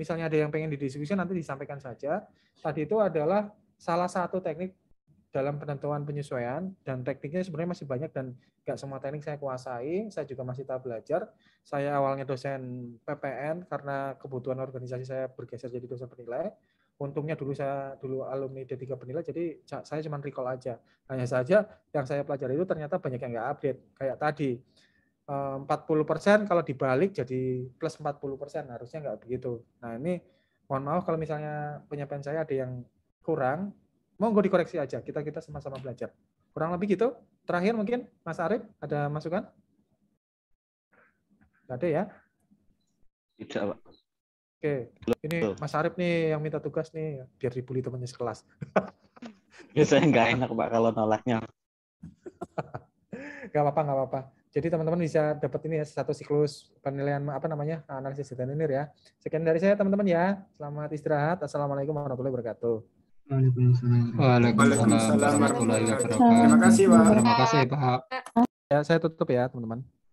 Misalnya ada yang pengen didiskusikan, nanti disampaikan saja. Tadi itu adalah salah satu teknik dalam penentuan penyesuaian, dan tekniknya sebenarnya masih banyak dan nggak semua teknik saya kuasai. Saya juga masih tahap belajar. Saya awalnya dosen PPN karena kebutuhan organisasi saya bergeser jadi dosen penilai. Untungnya dulu alumni D3 penilai, jadi saya cuma recall aja. Hanya saja yang saya pelajari itu ternyata banyak yang nggak update. Kayak tadi, 40% kalau dibalik jadi plus 40%, harusnya nggak begitu. Nah ini mohon maaf kalau misalnya penyampaian saya ada yang kurang, monggo dikoreksi aja, kita sama-sama belajar. Kurang lebih gitu. Terakhir mungkin Mas Arif ada masukan? Nggak ada ya? Tidak, Pak. Oke, ini Mas Arif nih yang minta tugas nih, biar dibully temannya sekelas. Ya saya nggak enak Pak kalau nolaknya. Nggak apa-apa. Jadi teman-teman bisa dapat ini ya, satu siklus penilaian analisis data linear ya. Sekian dari saya teman-teman ya. Selamat istirahat. Assalamualaikum warahmatullahi wabarakatuh. Waalaikumsalam warahmatullahi wabarakatuh. Terima kasih, Pak. Terima kasih, Pak. Ya, saya tutup ya teman-teman.